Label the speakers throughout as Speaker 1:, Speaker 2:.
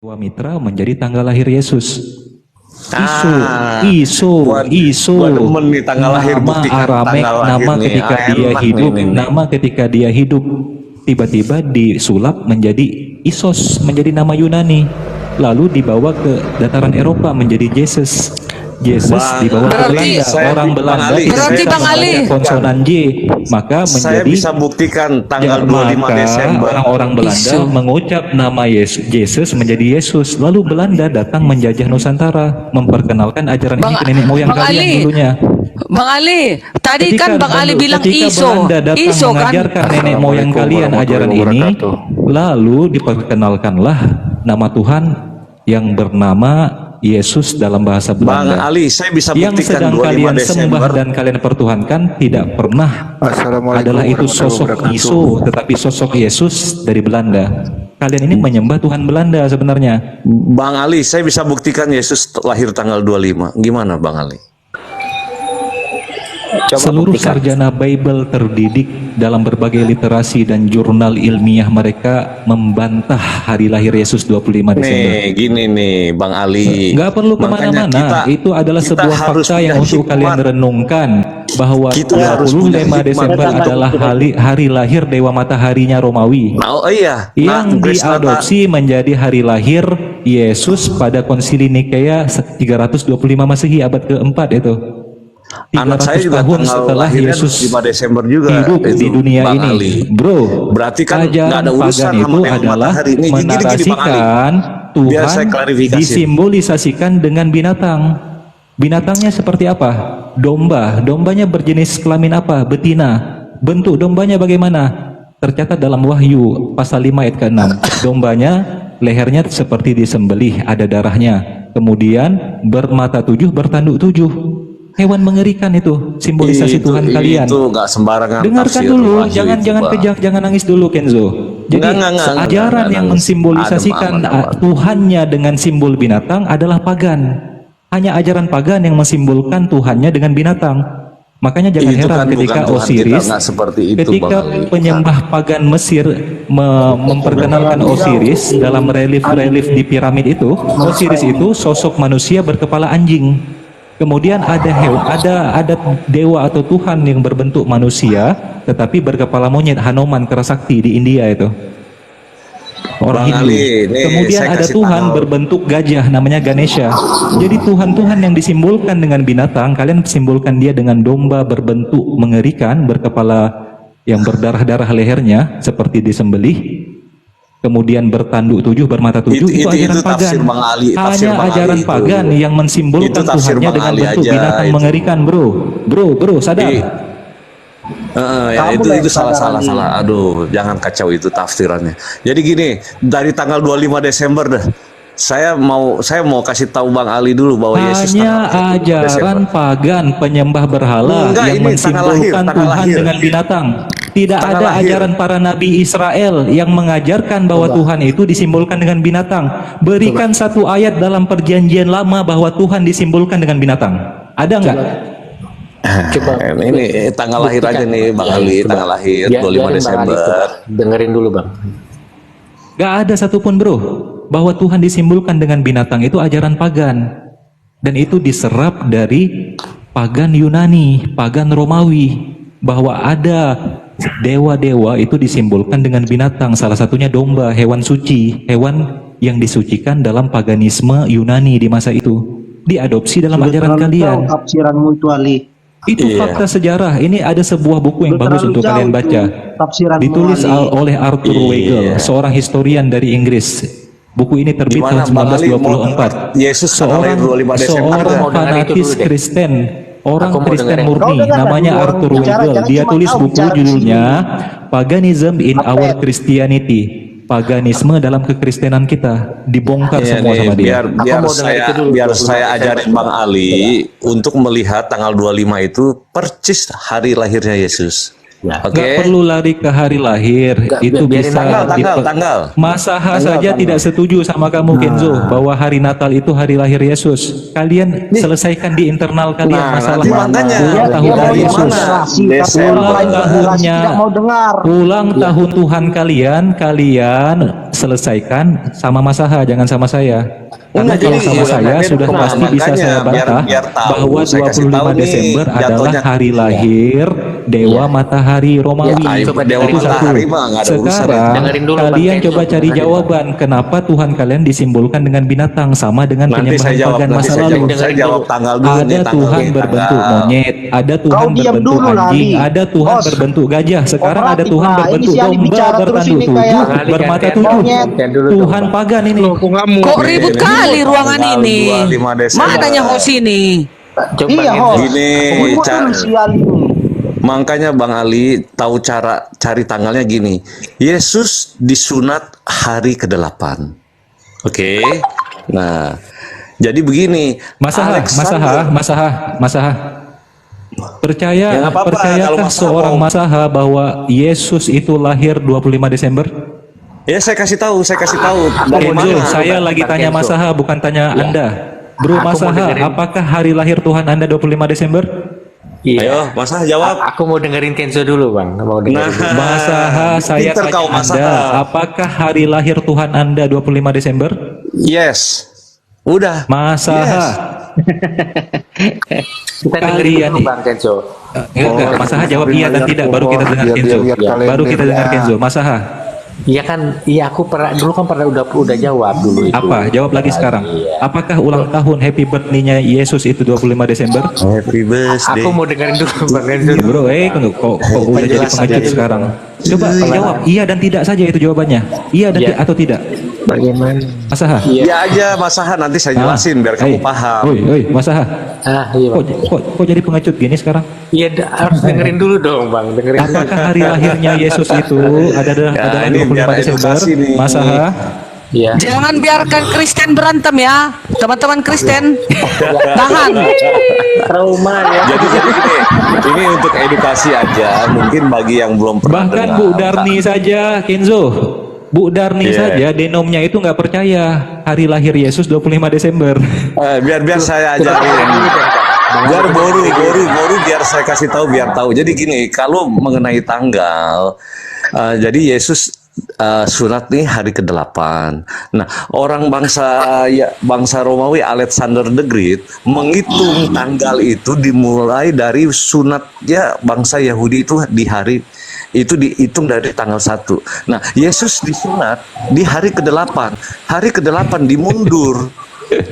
Speaker 1: Dewa Mitra menjadi tanggal lahir Yesus.
Speaker 2: Gua demen nih tanggal lahir,
Speaker 1: nama
Speaker 2: buktikan
Speaker 1: Aramek,
Speaker 2: tanggal lahir
Speaker 1: nama
Speaker 2: nih.
Speaker 1: ketika dia
Speaker 2: Enak
Speaker 1: hidup,
Speaker 2: nih.
Speaker 1: nama ketika dia hidup tiba-tiba disulap menjadi Isos, menjadi nama Yunani, lalu dibawa ke dataran Eropa menjadi Jesus. Jesus dibawa ke
Speaker 3: Berarti-
Speaker 1: Belanda, orang Belanda
Speaker 2: Bang Ali,
Speaker 1: tidak
Speaker 3: berarti
Speaker 1: bisa
Speaker 3: Bang Ali.
Speaker 1: membaca konsonan J, maka
Speaker 2: Saya
Speaker 1: menjadi
Speaker 2: bisa buktikan tanggal 25
Speaker 1: maka
Speaker 2: Desember.
Speaker 1: orang-orang Belanda
Speaker 3: Isu.
Speaker 1: mengucap nama Yesus menjadi Yesus. Lalu Belanda datang menjajah Nusantara, memperkenalkan ajaran ini ke nenek moyang
Speaker 3: Bang
Speaker 1: kalian
Speaker 3: Ali.
Speaker 1: dulunya.
Speaker 3: Bang Ali, tadi kan Bang Ali bilang
Speaker 1: ketika
Speaker 3: ISO,
Speaker 1: Belanda datang
Speaker 3: ISO kan?
Speaker 1: mengajarkan nenek moyang kalian ajaran ini, lalu diperkenalkanlah nama Tuhan yang bernama Yesus dalam bahasa
Speaker 2: Bang
Speaker 1: Belanda.
Speaker 2: Ali, saya bisa
Speaker 1: Yang
Speaker 2: buktikan
Speaker 1: sedang
Speaker 2: 25
Speaker 1: kalian
Speaker 2: Desember.
Speaker 1: sembah dan kalian pertuhankan tidak pernah adalah itu sosok Iso, tetapi sosok Yesus dari Belanda. Kalian ini menyembah Tuhan Belanda sebenarnya.
Speaker 2: Bang Ali, saya bisa buktikan Yesus lahir tanggal 25. Gimana Bang Ali?
Speaker 1: Seluruh sarjana Bible terdidik dalam berbagai literasi dan jurnal ilmiah mereka membantah hari lahir Yesus 25 Desember.
Speaker 2: Nih, gini nih Bang Ali.
Speaker 1: Nggak perlu
Speaker 2: Makanya
Speaker 1: kemana-mana, itu adalah
Speaker 2: kita
Speaker 1: sebuah
Speaker 2: harus
Speaker 1: fakta yang
Speaker 2: punya
Speaker 1: untuk
Speaker 2: hikmat.
Speaker 1: kalian renungkan, bahwa
Speaker 2: Kita harus punya
Speaker 1: 25
Speaker 2: hikmat.
Speaker 1: Desember adalah hari lahir Dewa Mataharinya Romawi,
Speaker 2: Oh iya,
Speaker 1: yang
Speaker 2: Grace Nata-
Speaker 1: diadopsi menjadi hari lahir Yesus pada Konsili Nikea 325 Masehi, abad keempat itu.
Speaker 2: Anak
Speaker 1: 300
Speaker 2: saya juga
Speaker 1: tahun
Speaker 2: tanggal
Speaker 1: setelah
Speaker 2: lahirnya
Speaker 1: Yesus
Speaker 2: 5 Desember juga
Speaker 1: hidup
Speaker 2: itu,
Speaker 1: di dunia
Speaker 2: Bang
Speaker 1: ini,
Speaker 2: Ali.
Speaker 1: bro.
Speaker 2: Berarti kan nggak
Speaker 1: Ajaran
Speaker 2: ada urusan
Speaker 1: pagan
Speaker 2: sama
Speaker 1: itu
Speaker 2: Dewa
Speaker 1: adalah
Speaker 2: Matahari. Ini gini, Bang Ali.
Speaker 1: menarasikan
Speaker 2: Biar saya
Speaker 1: Tuhan
Speaker 2: klarifikasi.
Speaker 1: disimbolisasikan dengan binatang. Binatangnya seperti apa? Domba. Dombanya berjenis kelamin apa? Betina. Bentuk dombanya bagaimana? Tercatat dalam Wahyu pasal 5 ayat ke-6. Dombanya lehernya seperti disembelih, ada darahnya. Kemudian bermata 7, bertanduk 7. Hewan mengerikan itu, simbolisasi Tuhan kalian.
Speaker 2: Itu nggak sembarangan.
Speaker 1: Dengarkan
Speaker 2: tafsir
Speaker 1: dulu,
Speaker 2: Wahyu
Speaker 1: jangan
Speaker 2: itu,
Speaker 1: jangan
Speaker 2: Bang.
Speaker 1: kejak, jangan nangis dulu Kenzo. Jadi
Speaker 2: Enggak,
Speaker 1: ajaran yang
Speaker 2: nangis.
Speaker 1: mensimbolisasikan
Speaker 2: Adem.
Speaker 1: Tuhannya dengan simbol binatang adalah pagan. Hanya ajaran pagan yang mensimbolkan Tuhannya dengan binatang. Makanya jangan
Speaker 2: Itu
Speaker 1: heran
Speaker 2: kan
Speaker 1: ketika
Speaker 2: bukan Tuhan
Speaker 1: Osiris,
Speaker 2: kita, nggak seperti itu,
Speaker 1: ketika
Speaker 2: Bang Ali.
Speaker 1: penyembah pagan Mesir memperkenalkan Osiris dalam relief-relief di piramid itu, Osiris itu sosok manusia berkepala anjing. Kemudian ada dewa atau Tuhan yang berbentuk manusia tetapi berkepala monyet, Hanuman Kerasakti di India itu. Orang
Speaker 2: Bang
Speaker 1: Hindu.
Speaker 2: Ali, nih,
Speaker 1: Kemudian
Speaker 2: saya
Speaker 1: ada
Speaker 2: kasih
Speaker 1: Tuhan
Speaker 2: tahu.
Speaker 1: berbentuk gajah namanya Ganesha. Jadi Tuhan-Tuhan yang disimbolkan dengan binatang, kalian simbolkan dia dengan domba berbentuk mengerikan, berkepala yang berdarah-darah lehernya seperti disembelih. Kemudian bertanduk 7, bermata 7, itu ajaran pagan.
Speaker 2: tafsir Bang Ali, tafsir
Speaker 1: Hanya
Speaker 2: Bang
Speaker 1: ajaran
Speaker 2: Ali itu.
Speaker 1: pagan yang mensimbolkan
Speaker 2: Itu tafsir
Speaker 1: Tuhannya
Speaker 2: Bang
Speaker 1: dengan
Speaker 2: Ali
Speaker 1: bentuk
Speaker 2: aja,
Speaker 1: binatang
Speaker 2: itu.
Speaker 1: mengerikan, bro. Bro, sadar.
Speaker 2: Ya, itu salah. Aduh, jangan kacau itu tafsirannya. Jadi gini, dari tanggal 25 Desember dah. Saya mau kasih tahu Bang Ali dulu bahwa Yesus
Speaker 1: Hanya
Speaker 2: tanggal 25 Desember.
Speaker 1: ajaran pagan penyembah berhala
Speaker 2: Enggak,
Speaker 1: yang
Speaker 2: ini
Speaker 1: mensimbolkan
Speaker 2: tanggal
Speaker 1: Tuhan
Speaker 2: lahir.
Speaker 1: dengan binatang. Tidak
Speaker 2: Tanggal
Speaker 1: ada
Speaker 2: lahir.
Speaker 1: ajaran para nabi Israel yang mengajarkan bahwa Tuhan itu disimbolkan dengan binatang. Berikan satu ayat dalam perjanjian lama bahwa Tuhan disimbolkan dengan binatang. Ada enggak?
Speaker 2: Ini tanggal lahir aja nih Bang Ali, tanggal lahir 25 Desember.
Speaker 4: Dengerin dulu Bang.
Speaker 1: Gak ada satupun, bro, bahwa Tuhan disimbolkan dengan binatang. Itu ajaran pagan, dan itu diserap dari pagan Yunani, pagan Romawi, bahwa ada dewa-dewa itu disimbolkan dengan binatang. Salah satunya domba, hewan suci, hewan yang disucikan dalam paganisme Yunani di masa itu. Diadopsi dalam ajaran kalian.
Speaker 5: Tafsiranmu itu Ali.
Speaker 1: Itu fakta sejarah. Ini ada sebuah buku yang bagus untuk kalian baca. Ditulis oleh Arthur Weigel, seorang historian dari Inggris. Buku ini terbit
Speaker 2: Gimana,
Speaker 1: tahun
Speaker 2: Bang Ali,
Speaker 1: 1924.
Speaker 2: Yesus tanggal lahir 25 Desember.
Speaker 1: Seorang
Speaker 4: Aku mau dengerin itu
Speaker 1: fanatis
Speaker 4: dulu deh.
Speaker 1: Kristen, orang
Speaker 4: Aku mau
Speaker 1: Kristen
Speaker 4: dengerin.
Speaker 1: murni,
Speaker 5: Kau dengar
Speaker 1: namanya
Speaker 5: dulu orang
Speaker 1: Arthur
Speaker 5: bicara,
Speaker 1: Weigel.
Speaker 5: jangan
Speaker 1: Dia
Speaker 5: cuma
Speaker 1: tulis
Speaker 5: kau
Speaker 1: buku
Speaker 5: bicara di
Speaker 1: judulnya Paganism in
Speaker 5: Apa
Speaker 1: Our
Speaker 5: ya?
Speaker 1: Christianity. Paganisme dalam kekristenan kita. Dibongkar
Speaker 2: Iya
Speaker 1: semua
Speaker 2: nih,
Speaker 1: sama dia.
Speaker 4: mau dengar itu dulu,
Speaker 2: biar
Speaker 4: 25
Speaker 2: saya ajarin
Speaker 4: Desember.
Speaker 2: Bang Ali untuk melihat tanggal 25 itu percis hari lahirnya Yesus.
Speaker 4: Ya.
Speaker 2: Oke.
Speaker 1: Nggak perlu lari ke hari lahir.
Speaker 4: Nggak,
Speaker 1: Itu
Speaker 4: biarin
Speaker 1: bisa
Speaker 2: tanggal.
Speaker 1: Masaha saja tidak setuju sama kamu Kenzo bahwa hari Natal itu hari lahir Yesus. Kalian selesaikan di internal kalian
Speaker 2: Nah,
Speaker 1: masalah
Speaker 2: nanti makanya.
Speaker 1: ulang tahun
Speaker 2: Dia
Speaker 1: dari
Speaker 2: mau
Speaker 1: Yesus.
Speaker 2: Desember.
Speaker 1: Ulang tahunnya,
Speaker 5: tidak mau dengar.
Speaker 1: ulang tahun Tuhan kalian selesaikan sama Masaha, jangan sama saya. Karena
Speaker 2: Enggak,
Speaker 1: kalau
Speaker 2: jadi,
Speaker 1: sama saya sudah
Speaker 2: nah,
Speaker 1: pasti bisa
Speaker 2: makanya,
Speaker 1: saya bantah
Speaker 2: biar tahu,
Speaker 1: bahwa
Speaker 2: saya kasih
Speaker 1: 25
Speaker 2: tahu nih,
Speaker 1: Desember adalah
Speaker 2: jatuhnya.
Speaker 1: hari lahir Dewa Matahari Romawi.
Speaker 2: Ya,
Speaker 4: coba
Speaker 2: Dewa
Speaker 1: Itu satu.
Speaker 2: Matahari mah nggak ada urusan.
Speaker 1: Sekarang
Speaker 4: Dengerin dulu, Bang
Speaker 1: kalian
Speaker 4: Kenzo.
Speaker 1: coba cari
Speaker 4: Dengerin,
Speaker 1: jawaban kenapa Tuhan kalian disimbolkan dengan binatang sama dengan
Speaker 2: Nanti saya
Speaker 1: penyembahan
Speaker 2: jawab,
Speaker 1: pagan
Speaker 2: nanti
Speaker 1: masa
Speaker 2: saya
Speaker 1: lalu.
Speaker 2: jawab. Saya jawab tanggal dulu nih,
Speaker 1: Ada
Speaker 2: tanggal
Speaker 1: Tuhan
Speaker 2: nih,
Speaker 1: berbentuk
Speaker 2: tanggal.
Speaker 1: monyet, ada Tuhan
Speaker 5: Kau diam
Speaker 1: berbentuk
Speaker 5: dulu,
Speaker 1: anjing,
Speaker 5: Lali.
Speaker 1: ada Tuhan
Speaker 5: Bos.
Speaker 1: berbentuk gajah. Sekarang ada
Speaker 5: Berarti,
Speaker 1: Tuhan
Speaker 5: Pak,
Speaker 1: berbentuk
Speaker 5: ini si Ali
Speaker 1: domba
Speaker 5: bicara terus
Speaker 1: bertanduk
Speaker 5: ini
Speaker 1: tujuh,
Speaker 5: kayak
Speaker 1: bermata
Speaker 4: Ken,
Speaker 1: tujuh.
Speaker 5: monyet.
Speaker 4: Ken dulu dong,
Speaker 1: Tuhan
Speaker 4: Bang.
Speaker 1: pagan ini.
Speaker 3: Kok ribut kali ruangan
Speaker 2: tanggal
Speaker 3: ini?
Speaker 2: 25 Desember.
Speaker 3: Mana yang host ini?
Speaker 4: Coba
Speaker 5: Iya,
Speaker 4: Kenzo.
Speaker 5: host.
Speaker 2: Gini,
Speaker 5: Ribut
Speaker 2: Ca-
Speaker 5: dulu si Ali dulu.
Speaker 2: Makanya Bang Ali tahu cara cari tanggalnya gini. Yesus disunat hari ke-8. Oke. Nah, jadi begini.
Speaker 1: Masaha.
Speaker 2: Ya, nggak apa-apa, kalau
Speaker 1: Percayakah
Speaker 2: Masaha
Speaker 1: seorang
Speaker 2: mau.
Speaker 1: Masaha bahwa Yesus itu lahir 25 Desember?
Speaker 2: Ya saya kasih tahu dari
Speaker 1: Kenzo,
Speaker 2: mana.
Speaker 1: saya lagi
Speaker 4: Bang
Speaker 1: tanya
Speaker 4: Kenzo.
Speaker 1: Masaha bukan tanya Anda. Bro
Speaker 4: Aku mau
Speaker 1: Masaha,
Speaker 4: dengerin.
Speaker 1: apakah hari lahir Tuhan Anda 25 Desember?
Speaker 4: Iya.
Speaker 2: Ayo, Masa jawab.
Speaker 4: Aku mau dengerin Kenzo dulu, Bang. Mau dengerin.
Speaker 2: Nah.
Speaker 1: Masaha, saya
Speaker 2: Pinter
Speaker 1: tanya
Speaker 2: kau, Masaha.
Speaker 1: Anda, apakah hari lahir Tuhan Anda 25 Desember?
Speaker 2: Yes. Udah.
Speaker 1: Masaha.
Speaker 4: Kita dengerin
Speaker 1: Kalian
Speaker 4: dulu,
Speaker 1: nih.
Speaker 4: Bang Kenzo.
Speaker 1: Enggak, Masaha jawab iya dan tidak, baru kita dengar Kenzo. Baru kita dengar Kenzo. Masaha,
Speaker 4: Iya kan, iya aku pernah dulu kan pernah udah jawab dulu itu.
Speaker 1: apa? Jawab lagi sekarang.
Speaker 4: Iya.
Speaker 1: Apakah ulang tahun happy birthday-nya Yesus itu 25 Desember?
Speaker 2: Happy birthday.
Speaker 4: Aku mau dengerin dulu Bang Kenzo.
Speaker 1: Bro, kok udah jadi
Speaker 4: Penjelasan
Speaker 1: pengecut
Speaker 4: aja.
Speaker 1: sekarang? Coba jawab iya dan tidak saja itu jawabannya. Iya dan
Speaker 4: Iya.
Speaker 1: atau tidak?
Speaker 4: Bagaimana?
Speaker 1: Masaha.
Speaker 2: Ya aja Masaha nanti saya jelasin biar kamu paham.
Speaker 1: Oi, Masaha.
Speaker 4: Iya Bang.
Speaker 1: Kok jadi pengecut gini sekarang?
Speaker 4: Iya harus dengerin dulu dong Bang, dengerin.
Speaker 1: Apakah hari lahirnya Yesus itu adalah
Speaker 2: ini biar
Speaker 1: 25 Desember?
Speaker 2: edukasi nih.
Speaker 1: Masaha.
Speaker 4: Iya.
Speaker 3: Jangan biarkan Kristen berantem ya, teman-teman Kristen. Tahan.
Speaker 4: Trauma ya.
Speaker 2: Jadi ini untuk edukasi aja. Mungkin bagi yang belum pernah
Speaker 1: Bahkan
Speaker 2: dengar.
Speaker 1: Bu Darni saja, Kenzo. Bu Darni
Speaker 2: Iya.
Speaker 1: saja denomnya itu nggak percaya hari lahir Yesus 25 Desember.
Speaker 2: Biar saya ajarin. Biar boru biar saya kasih tahu biar tahu. Jadi gini, kalau mengenai tanggal, jadi Yesus sunat nih hari ke-8. Nah, orang bangsa Romawi Alexander the Great menghitung tanggal itu dimulai dari sunatnya bangsa Yahudi itu di hari itu dihitung dari tanggal 1. Nah, Yesus disunat di hari ke-8. Hari ke-8 dimundur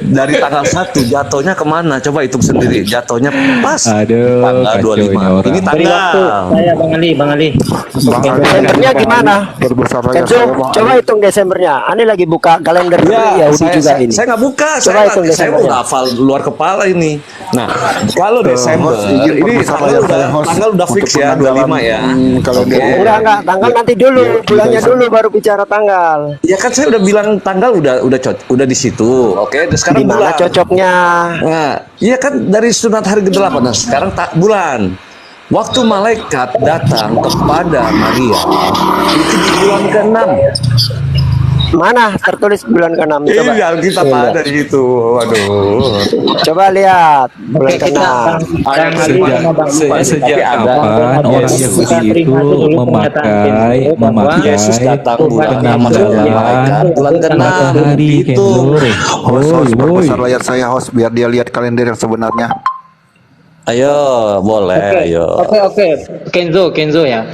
Speaker 2: dari tanggal 1 jatuhnya kemana? Coba hitung sendiri. Jatuhnya pas
Speaker 1: Aduh,
Speaker 2: tanggal
Speaker 1: kacau
Speaker 2: 25.
Speaker 1: ini orang.
Speaker 2: Ini
Speaker 6: Beri waktu
Speaker 2: tanggal.
Speaker 6: saya Bang Ali.
Speaker 5: Desembernya gimana? Kenzo, coba hitung Desembernya. Ani lagi buka kalender Yahudi juga ini.
Speaker 2: Saya nggak buka,
Speaker 5: Coba hitung
Speaker 2: saya mau
Speaker 5: Desembernya.
Speaker 2: hafal luar kepala ini. Nah, kalau Desember ini tanggal udah fix ya 25 ya. Oke.
Speaker 5: Enggak, tanggal nanti dulu, bulannya dulu baru bicara tanggal.
Speaker 2: Ya kan saya udah bilang tanggal udah di situ. Oke, dan sekarang
Speaker 5: Di mana
Speaker 2: bulan.
Speaker 5: cocoknya?
Speaker 2: Nah, iya kan dari sunat hari ke-8. Nah, sekarang tak bulan. Waktu malaikat datang kepada Maria itu di bulan ke-6.
Speaker 5: Mana tertulis bulan ke-6? Coba.
Speaker 2: Iya, kita ada di situ. Waduh.
Speaker 5: Coba lihat bulan ke-6.
Speaker 1: Sejak kapan orang Yahudi itu memakai
Speaker 2: Yesus datang bulan
Speaker 1: penanggalan
Speaker 2: bulan ke-6
Speaker 1: matahari,
Speaker 2: itu.
Speaker 1: Kenzo.
Speaker 7: Host, perbesar layar saya host biar dia lihat kalender yang sebenarnya.
Speaker 2: Ayo, boleh, ayo.
Speaker 6: Oke. Kenzo ya.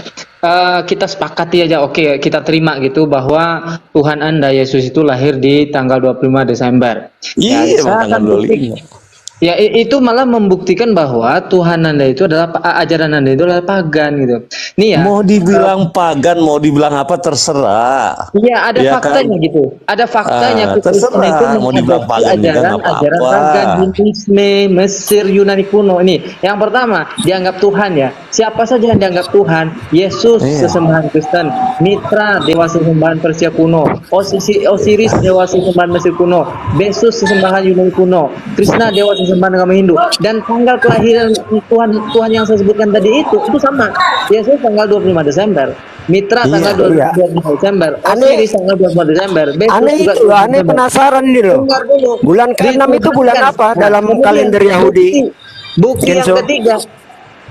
Speaker 6: Kita sepakati aja, oke, kita terima gitu bahwa Tuhan Anda Yesus itu lahir di tanggal 25 Desember.
Speaker 2: Iya,
Speaker 6: saya
Speaker 2: tanggal
Speaker 6: akan buktikan.
Speaker 2: 25.
Speaker 6: Ya itu malah membuktikan bahwa Tuhan Anda itu adalah ajaran Anda itu adalah pagan gitu. Nih ya.
Speaker 2: Mau dibilang pagan, mau dibilang apa terserah.
Speaker 6: Iya ada
Speaker 2: Ya
Speaker 6: faktanya
Speaker 2: kan?
Speaker 6: gitu. Ada faktanya.
Speaker 2: Terserah,
Speaker 6: Kristen itu
Speaker 2: mau dibilang
Speaker 6: mengadopsi
Speaker 2: pagan juga nggak
Speaker 6: ajaran
Speaker 2: apa-apa.
Speaker 6: pagan Hinduisme, Mesir, Yunani kuno. Ini yang pertama dianggap Tuhan ya. Siapa saja yang dianggap Tuhan? Yesus
Speaker 2: Iya.
Speaker 6: sesembahan Kristen, Mitra dewa sesembahan Persia kuno, Osiris dewa sesembahan Mesir kuno, Besus sesembahan Yunani kuno, Krishna dewa sesembahan persembahan agama Hindu. Dan tanggal kelahiran Tuhan yang saya sebutkan tadi itu sama. Yesus tanggal 25 Desember. Mitra tanggal 25 Desember. Osiris tanggal 25 Desember.
Speaker 5: Aneh
Speaker 6: juga
Speaker 5: itu, aneh penasaran nih loh.
Speaker 6: Dengar dulu.
Speaker 5: Bulan ke-6 itu bulan apa dalam kalender Yahudi?
Speaker 6: Bukti yang
Speaker 5: Kenzo?
Speaker 6: ketiga.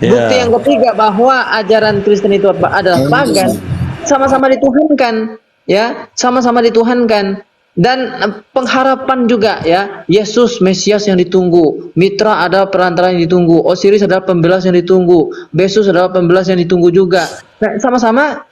Speaker 2: Ya.
Speaker 6: Bukti yang ketiga bahwa ajaran Kristen itu adalah pagan. Sama-sama dituhankan, ya, sama-sama dituhankan. Dan pengharapan juga, ya, Yesus Mesias yang ditunggu, Mitra ada perantara yang ditunggu, Osiris adalah pembelas yang ditunggu, Besus adalah pembelas yang ditunggu juga. Nah, sama-sama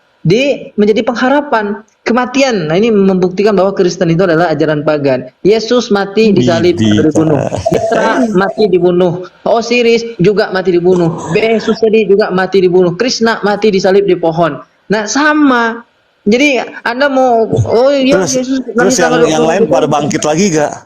Speaker 6: menjadi pengharapan. Kematian, nah ini membuktikan bahwa Kristen itu adalah ajaran pagan. Yesus mati disalib dibunuh, Mitra mati dibunuh, Osiris juga mati dibunuh, Besus tadi juga mati dibunuh, Krishna mati disalib di pohon. Nah sama. Jadi Anda mau Yesus
Speaker 2: Terus yang lain pada bangkit lagi gak?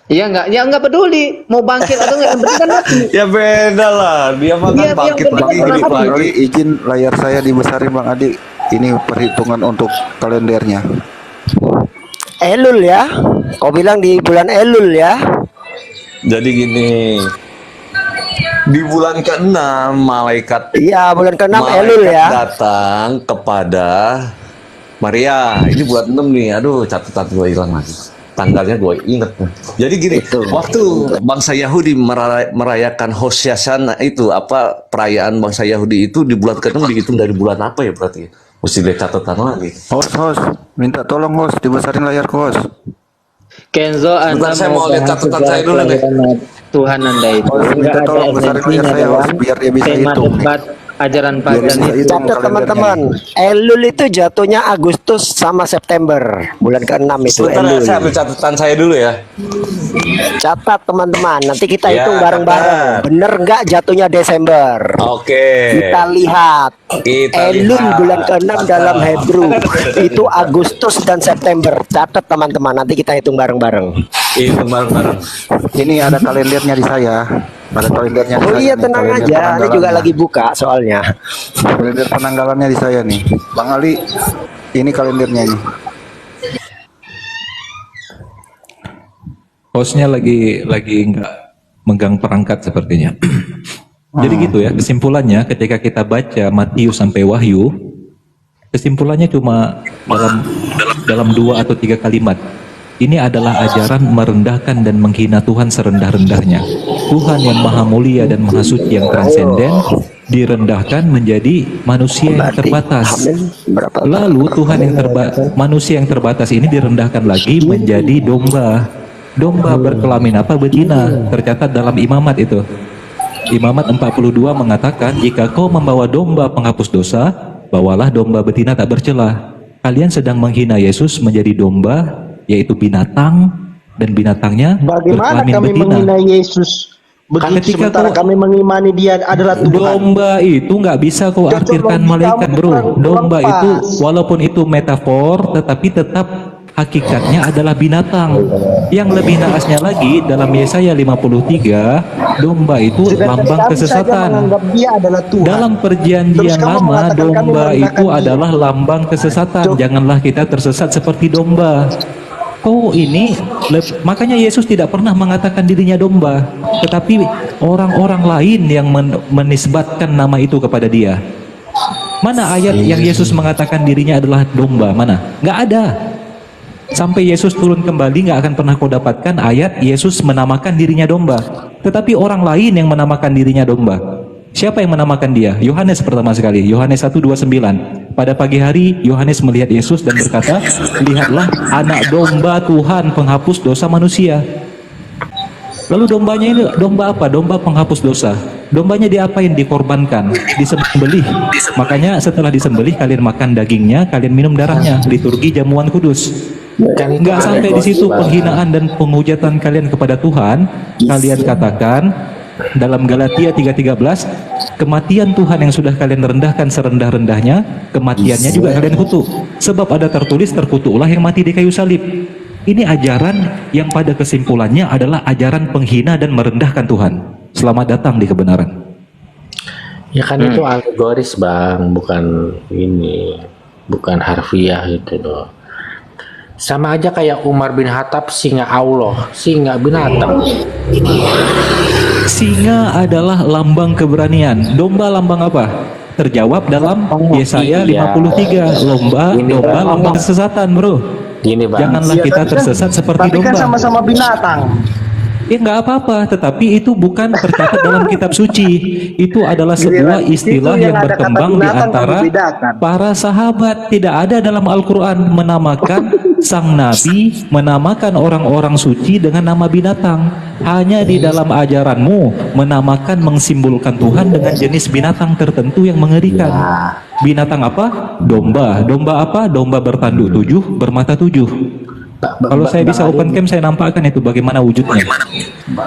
Speaker 6: Ya enggak peduli mau bangkit atau enggak, yang penting kan mati.
Speaker 2: Ya beda lah, dia mah kan bangkit lagi, hidup lagi.
Speaker 7: Izin layar saya dibesarin Bang Adi. Ini perhitungan untuk kalendernya.
Speaker 5: Elul ya. Kau bilang di bulan Elul ya.
Speaker 2: Jadi gini, di bulan ke-6 malaikat
Speaker 5: Iya, bulan ke-6 Elul ya.
Speaker 2: datang kepada Maria. Ini bulan 6 nih. Aduh, catatan gue hilang lagi. Tanggalnya gue inget. Jadi gini, waktu bangsa Yahudi merayakan Hoshashana itu, apa perayaan bangsa Yahudi itu di bulan ke-6 dihitung dari bulan apa ya berarti? Mesti lihat catatan lagi.
Speaker 7: Host, minta tolong host, dibesarin layar host.
Speaker 6: Kenzo, Anda
Speaker 2: Bentar, saya mau lihat
Speaker 6: bahas
Speaker 2: catatan
Speaker 6: sejarah
Speaker 2: saya dulu nih.
Speaker 6: kelahiran Tuhan Anda itu
Speaker 7: Host, minta
Speaker 6: enggak ada
Speaker 7: tolong besarin layar
Speaker 6: esensinya
Speaker 7: saya host,
Speaker 6: dalam
Speaker 7: biar dia bisa
Speaker 6: tema
Speaker 7: hitung.
Speaker 6: debat ajaran pagan
Speaker 7: bisa
Speaker 6: itu.
Speaker 7: hitung.
Speaker 5: Catat teman-teman. Elul itu jatuhnya Agustus sama September. Bulan ke-6 itu
Speaker 2: Sebentar ya,
Speaker 5: Elul.
Speaker 2: saya ambil catatan saya dulu ya.
Speaker 5: Catat teman-teman. Nanti kita
Speaker 2: Ya,
Speaker 5: hitung bareng-bareng.
Speaker 2: catat.
Speaker 5: Bener nggak jatuhnya Desember?
Speaker 2: Oke.
Speaker 5: Kita lihat.
Speaker 2: Kita
Speaker 5: Elul
Speaker 2: lihat.
Speaker 5: bulan ke-6 dalam Hebrew itu Agustus dan September. Catat teman-teman. Nanti kita hitung bareng-bareng.
Speaker 2: Itu bareng-bareng.
Speaker 7: Ini ada kalendernya di saya. Ada kalendernya di
Speaker 5: Oh
Speaker 7: saya
Speaker 5: iya,
Speaker 7: nih,
Speaker 5: tenang
Speaker 7: kalender
Speaker 5: aja. Ini juga
Speaker 7: penanggalannya.
Speaker 5: lagi buka soalnya.
Speaker 7: Kalender penanggalannya di saya nih. Bang Ali, ini kalendernya nih.
Speaker 1: Hostnya lagi nggak megang perangkat sepertinya. Jadi gitu ya, kesimpulannya ketika kita baca Matius sampai Wahyu, kesimpulannya cuma dalam 2 atau 3 kalimat. Ini adalah ajaran merendahkan dan menghina Tuhan serendah-rendahnya. Tuhan yang maha mulia dan maha suci yang transenden direndahkan menjadi manusia yang terbatas. Lalu Tuhan yang manusia yang terbatas ini direndahkan lagi menjadi domba. Domba berkelamin apa? Betina. Tercatat dalam Imamat itu. Imamat 42 mengatakan, jika kau membawa domba penghapus dosa, bawalah domba betina tak bercela. Kalian sedang menghina Yesus menjadi domba, yaitu binatang, dan binatangnya
Speaker 8: Bagaimana
Speaker 1: berkelamin
Speaker 8: kami
Speaker 1: betina.
Speaker 8: menghina Yesus? Begitu
Speaker 1: Ketika
Speaker 8: sementara
Speaker 1: kau-
Speaker 8: kami mengimani dia adalah Tuhan.
Speaker 1: Domba itu nggak bisa kau
Speaker 8: Cocok
Speaker 1: artikan
Speaker 8: logika
Speaker 1: malaikat,
Speaker 8: kamu
Speaker 1: bro.
Speaker 8: kurang
Speaker 1: Domba
Speaker 8: pas.
Speaker 1: itu walaupun itu metafor, tetapi tetap hakikatnya adalah binatang. Yang lebih naasnya lagi, dalam Yesaya 53, domba itu
Speaker 8: Sedangkan
Speaker 1: lambang
Speaker 8: kami saja
Speaker 1: kesesatan.
Speaker 8: menganggap dia adalah Tuhan.
Speaker 1: Dalam
Speaker 8: Terus
Speaker 1: perjanjian
Speaker 8: kamu
Speaker 1: lama,
Speaker 8: mengatakan kami
Speaker 1: domba
Speaker 8: merendahkan
Speaker 1: itu
Speaker 8: dia.
Speaker 1: adalah lambang kesesatan. Janganlah kita tersesat seperti domba. Oh ini, makanya Yesus tidak pernah mengatakan dirinya domba, tetapi orang-orang lain yang menisbatkan nama itu kepada dia. Mana ayat yang Yesus mengatakan dirinya adalah domba? Mana? Nggak ada. Sampai Yesus turun kembali nggak akan pernah kau dapatkan ayat Yesus menamakan dirinya domba. Tetapi orang lain yang menamakan dirinya domba. Siapa yang menamakan dia? Yohanes pertama sekali. Yohanes 1:29. Pada pagi hari Yohanes melihat Yesus dan berkata, lihatlah anak domba Tuhan penghapus dosa manusia. Lalu dombanya ini domba apa? Domba penghapus dosa. Dombanya diapain? Dikorbankan, disembelih. Makanya setelah disembelih kalian makan dagingnya, kalian minum darahnya. Liturgi jamuan kudus. Enggak sampai di situ penghinaan dan penghujatan kalian kepada Tuhan. Kalian katakan dalam Galatia 3:13, kematian Tuhan yang sudah kalian rendahkan serendah-rendahnya, kematiannya juga kalian kutuk. Sebab ada tertulis, terkutuklah yang mati di kayu salib. Ini ajaran yang pada kesimpulannya adalah ajaran penghina dan merendahkan Tuhan. Selamat datang di kebenaran.
Speaker 4: Ya kan itu alegoris bang, bukan ini, bukan harfiah itu loh. Sama aja kayak Umar bin Khattab singa Allah, singa binatang.
Speaker 1: Singa adalah lambang keberanian. Domba lambang apa? Terjawab dalam Yesaya
Speaker 4: iya.
Speaker 1: 53. Domba
Speaker 4: Bang.
Speaker 1: lambang kesesatan, bro.
Speaker 4: Gini bang,
Speaker 1: Janganlah kita tersesat seperti
Speaker 8: Tapi kan
Speaker 1: domba.
Speaker 8: sama-sama binatang.
Speaker 1: Ya nggak apa-apa, tetapi itu bukan tercatat dalam kitab suci. Itu adalah sebuah istilah
Speaker 8: Itu yang
Speaker 1: yang
Speaker 8: ada kata
Speaker 1: berkembang di
Speaker 8: binatang
Speaker 1: antara
Speaker 8: kamu bedakan.
Speaker 1: para sahabat. Tidak ada dalam Al-Quran menamakan sang nabi, menamakan orang-orang suci dengan nama binatang. Hanya di dalam ajaranmu menamakan, mengsimbolkan Tuhan dengan jenis binatang tertentu yang mengerikan. Binatang apa? Domba. Domba apa? Domba bertanduk 7, bermata 7. Kalau saya bisa open cam, saya nampakkan itu bagaimana wujudnya.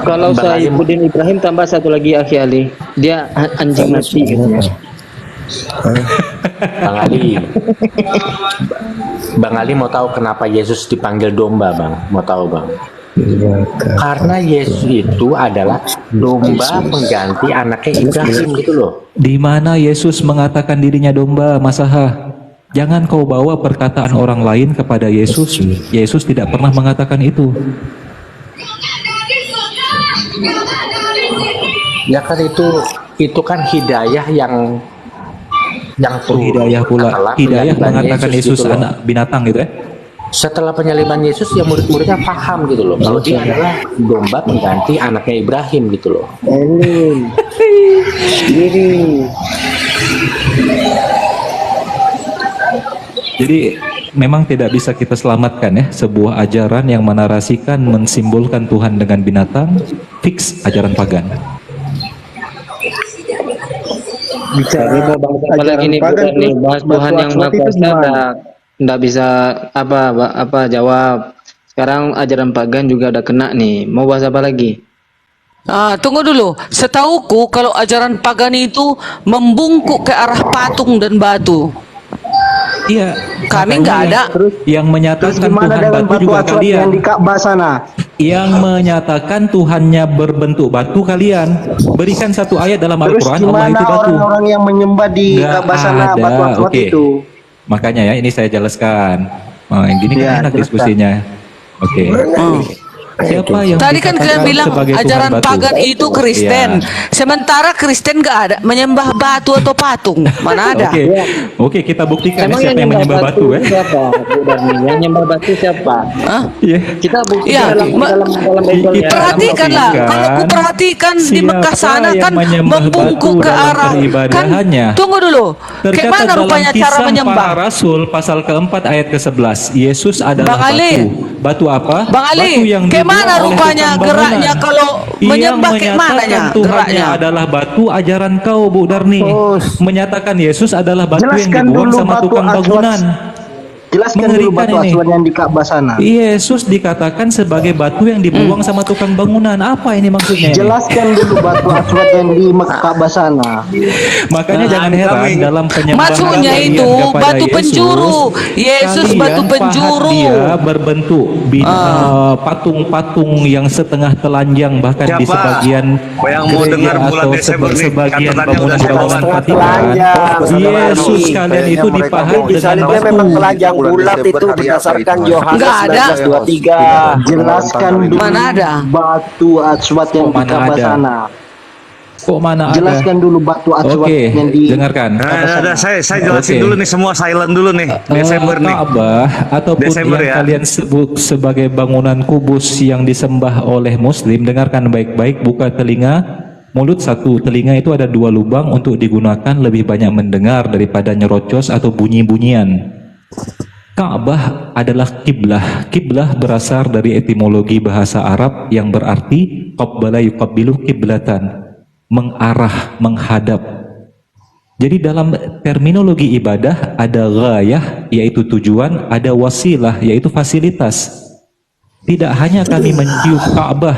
Speaker 6: Kalau saya Ibuddin Ibrahim tambah satu lagi Akhi Ali, dia anjing mati gitu.
Speaker 4: Bang Ali. Bang Ali mau tahu kenapa Yesus dipanggil domba, Bang? Mau tahu, Bang? Karena Yesus itu adalah domba pengganti anaknya Ibrahim gitu loh.
Speaker 1: Di mana Yesus mengatakan dirinya domba, Mas Aha? Jangan kau bawa perkataan orang lain kepada Yesus. Yesus tidak pernah mengatakan itu.
Speaker 4: Ya kan itu kan hidayah yang
Speaker 1: Hidayah pula.
Speaker 4: setelah
Speaker 1: Hidayah
Speaker 4: penyaliban
Speaker 1: mengatakan Yesus
Speaker 4: gitu loh.
Speaker 1: anak binatang gitu ya.
Speaker 4: Setelah penyaliban Yesus, ya murid-muridnya paham gitu loh. Kalau dia adalah domba pengganti anaknya Ibrahim gitu loh.
Speaker 8: Elim. Diri.
Speaker 1: Jadi memang tidak bisa kita selamatkan ya sebuah ajaran yang menarasikan, mensimbolkan Tuhan dengan binatang, fix ajaran pagan.
Speaker 6: Tapi mau bahas apa lagi nih, bukan nih bahas Tuhan yang Maha Kuasa, nggak bisa apa jawab. Sekarang ajaran pagan juga ada kena nih. Mau bahas apa lagi?
Speaker 3: Tunggu dulu. Setauku kalau ajaran pagan itu membungkuk ke arah patung dan batu.
Speaker 1: Iya,
Speaker 3: Kami
Speaker 1: makanya
Speaker 3: nggak ada.
Speaker 1: yang
Speaker 8: Terus
Speaker 1: menyatakan
Speaker 8: gimana
Speaker 1: Tuhan
Speaker 8: dengan
Speaker 1: batu
Speaker 8: batu
Speaker 1: juga
Speaker 8: aswad
Speaker 1: kalian.
Speaker 8: yang di Ka'bah sana?
Speaker 1: Yang menyatakan Tuhannya berbentuk batu kalian. Berikan satu ayat dalam
Speaker 8: Terus
Speaker 1: Al-Quran Allah
Speaker 8: gimana
Speaker 1: itu batu.
Speaker 8: orang-orang yang menyembah di
Speaker 1: Nggak
Speaker 8: Ka'bah sana
Speaker 1: ada,
Speaker 8: batu aswad
Speaker 1: oke.
Speaker 8: itu?
Speaker 1: Makanya ya ini saya jelaskan. Yang gini kan
Speaker 8: Ya,
Speaker 1: enak
Speaker 8: jelaskan.
Speaker 1: diskusinya. Oke. Siapa yang
Speaker 3: Tadi kan kalian
Speaker 1: dikatakan
Speaker 3: bilang
Speaker 1: sebagai Tuhan
Speaker 3: ajaran
Speaker 1: batu?
Speaker 3: pagan itu Kristen.
Speaker 1: Iya.
Speaker 3: Sementara Kristen nggak ada menyembah batu atau patung. Mana ada?
Speaker 1: Oke, oke kita buktikan
Speaker 6: Emang
Speaker 1: siapa yang menyembah batu ya.
Speaker 6: siapa? Yang nyembah batu siapa?
Speaker 3: Hah?
Speaker 1: Iya.
Speaker 6: Kita bukti
Speaker 3: Iya,
Speaker 6: dalam Bible ya.
Speaker 3: Perhatikanlah, kalau ku perhatikan di
Speaker 1: Siapa
Speaker 3: Mekah sana
Speaker 1: yang
Speaker 3: kan
Speaker 1: menyembah
Speaker 3: membungkuk
Speaker 1: batu
Speaker 3: ke
Speaker 1: dalam
Speaker 3: arah kan.
Speaker 1: peribadahannya?
Speaker 3: Tunggu dulu. Kayak
Speaker 1: Tercatat
Speaker 3: mana
Speaker 1: dalam
Speaker 3: rupanya cara
Speaker 1: Kisah
Speaker 3: menyembah?
Speaker 1: Para Rasul pasal keempat ayat ke-11. Yesus adalah
Speaker 3: Bang Ali.
Speaker 1: batu. Batu apa?
Speaker 3: Bang Ali,
Speaker 1: Batu yang
Speaker 3: kayak
Speaker 1: dibuat
Speaker 3: mana
Speaker 1: oleh
Speaker 3: rupanya
Speaker 1: tukang
Speaker 3: geraknya
Speaker 1: bangunan.
Speaker 3: kalau
Speaker 1: Yang
Speaker 3: menyembah kayak mananya
Speaker 1: menyatakan Tuhannya
Speaker 3: geraknya?
Speaker 1: adalah batu ajaran kau Bu Darni. Menyatakan Yesus adalah batu yang
Speaker 8: Jelaskan
Speaker 1: dibuang
Speaker 8: dulu
Speaker 1: sama
Speaker 8: batu
Speaker 1: tukang
Speaker 8: aswad.
Speaker 1: bangunan.
Speaker 8: Jelaskan dulu
Speaker 1: Mengerikan
Speaker 8: batu
Speaker 1: ini.
Speaker 8: aswad yang di Ka'bah sana.
Speaker 1: Yesus dikatakan sebagai batu yang dibuang sama tukang bangunan. Apa ini maksudnya? ini?
Speaker 8: Jelaskan dulu batu aswad yang di Ka'bah sana.
Speaker 1: Makanya jangan heran dalam penyembahan
Speaker 3: Maksudnya
Speaker 1: kalian
Speaker 3: itu
Speaker 1: kepada
Speaker 3: batu
Speaker 1: Yesus,
Speaker 3: penjuru. Yesus
Speaker 1: kalian
Speaker 3: batu penjuru.
Speaker 1: pahat dia berbentuk patung-patung yang setengah telanjang bahkan di
Speaker 2: Siapa?
Speaker 1: sebagian
Speaker 2: Yang mau
Speaker 1: gereja
Speaker 2: dengar bulan
Speaker 1: atau
Speaker 2: Desember nih,
Speaker 1: sebagian
Speaker 2: catatannya udah
Speaker 1: bangunan-bangunan
Speaker 2: saya
Speaker 1: Vatikan.
Speaker 8: telanjang.
Speaker 1: Yesus kalian itu dipahat
Speaker 8: Di
Speaker 1: dengan
Speaker 8: salibnya
Speaker 1: batu.
Speaker 8: memang telanjang
Speaker 7: Bulan
Speaker 8: bulat
Speaker 7: Desember
Speaker 8: itu
Speaker 7: hari apa
Speaker 8: berdasarkan
Speaker 7: itu, Mas?
Speaker 8: Yohanes
Speaker 3: Nggak ada.
Speaker 8: 19:23. Jelaskan dulu
Speaker 3: Mana ada?
Speaker 8: batu aswad yang di
Speaker 1: Mana
Speaker 8: Ka'bah
Speaker 1: ada?
Speaker 8: sana.
Speaker 1: Kok mana ada?
Speaker 8: Jelaskan dulu batu aswad
Speaker 1: Oke,
Speaker 8: yang di
Speaker 1: dengarkan.
Speaker 2: Saya jelasin
Speaker 1: Oke.
Speaker 2: dulu nih, semua silent dulu nih. Desember nih.
Speaker 1: Ka'bah ataupun
Speaker 2: Desember
Speaker 1: yang
Speaker 2: ya.
Speaker 1: kalian sebut sebagai bangunan kubus yang disembah oleh Muslim, dengarkan baik-baik, buka telinga, mulut. Satu telinga itu ada 2 lubang untuk digunakan lebih banyak mendengar daripada nyerocos atau bunyi-bunyian. Ka'bah adalah kiblah. Kiblah berasal dari etimologi bahasa Arab yang berarti qabbala yuqabbilu kiblatan, mengarah, menghadap. Jadi dalam terminologi ibadah ada ghayah yaitu tujuan, ada wasilah yaitu fasilitas. Tidak hanya kami mencium Ka'bah,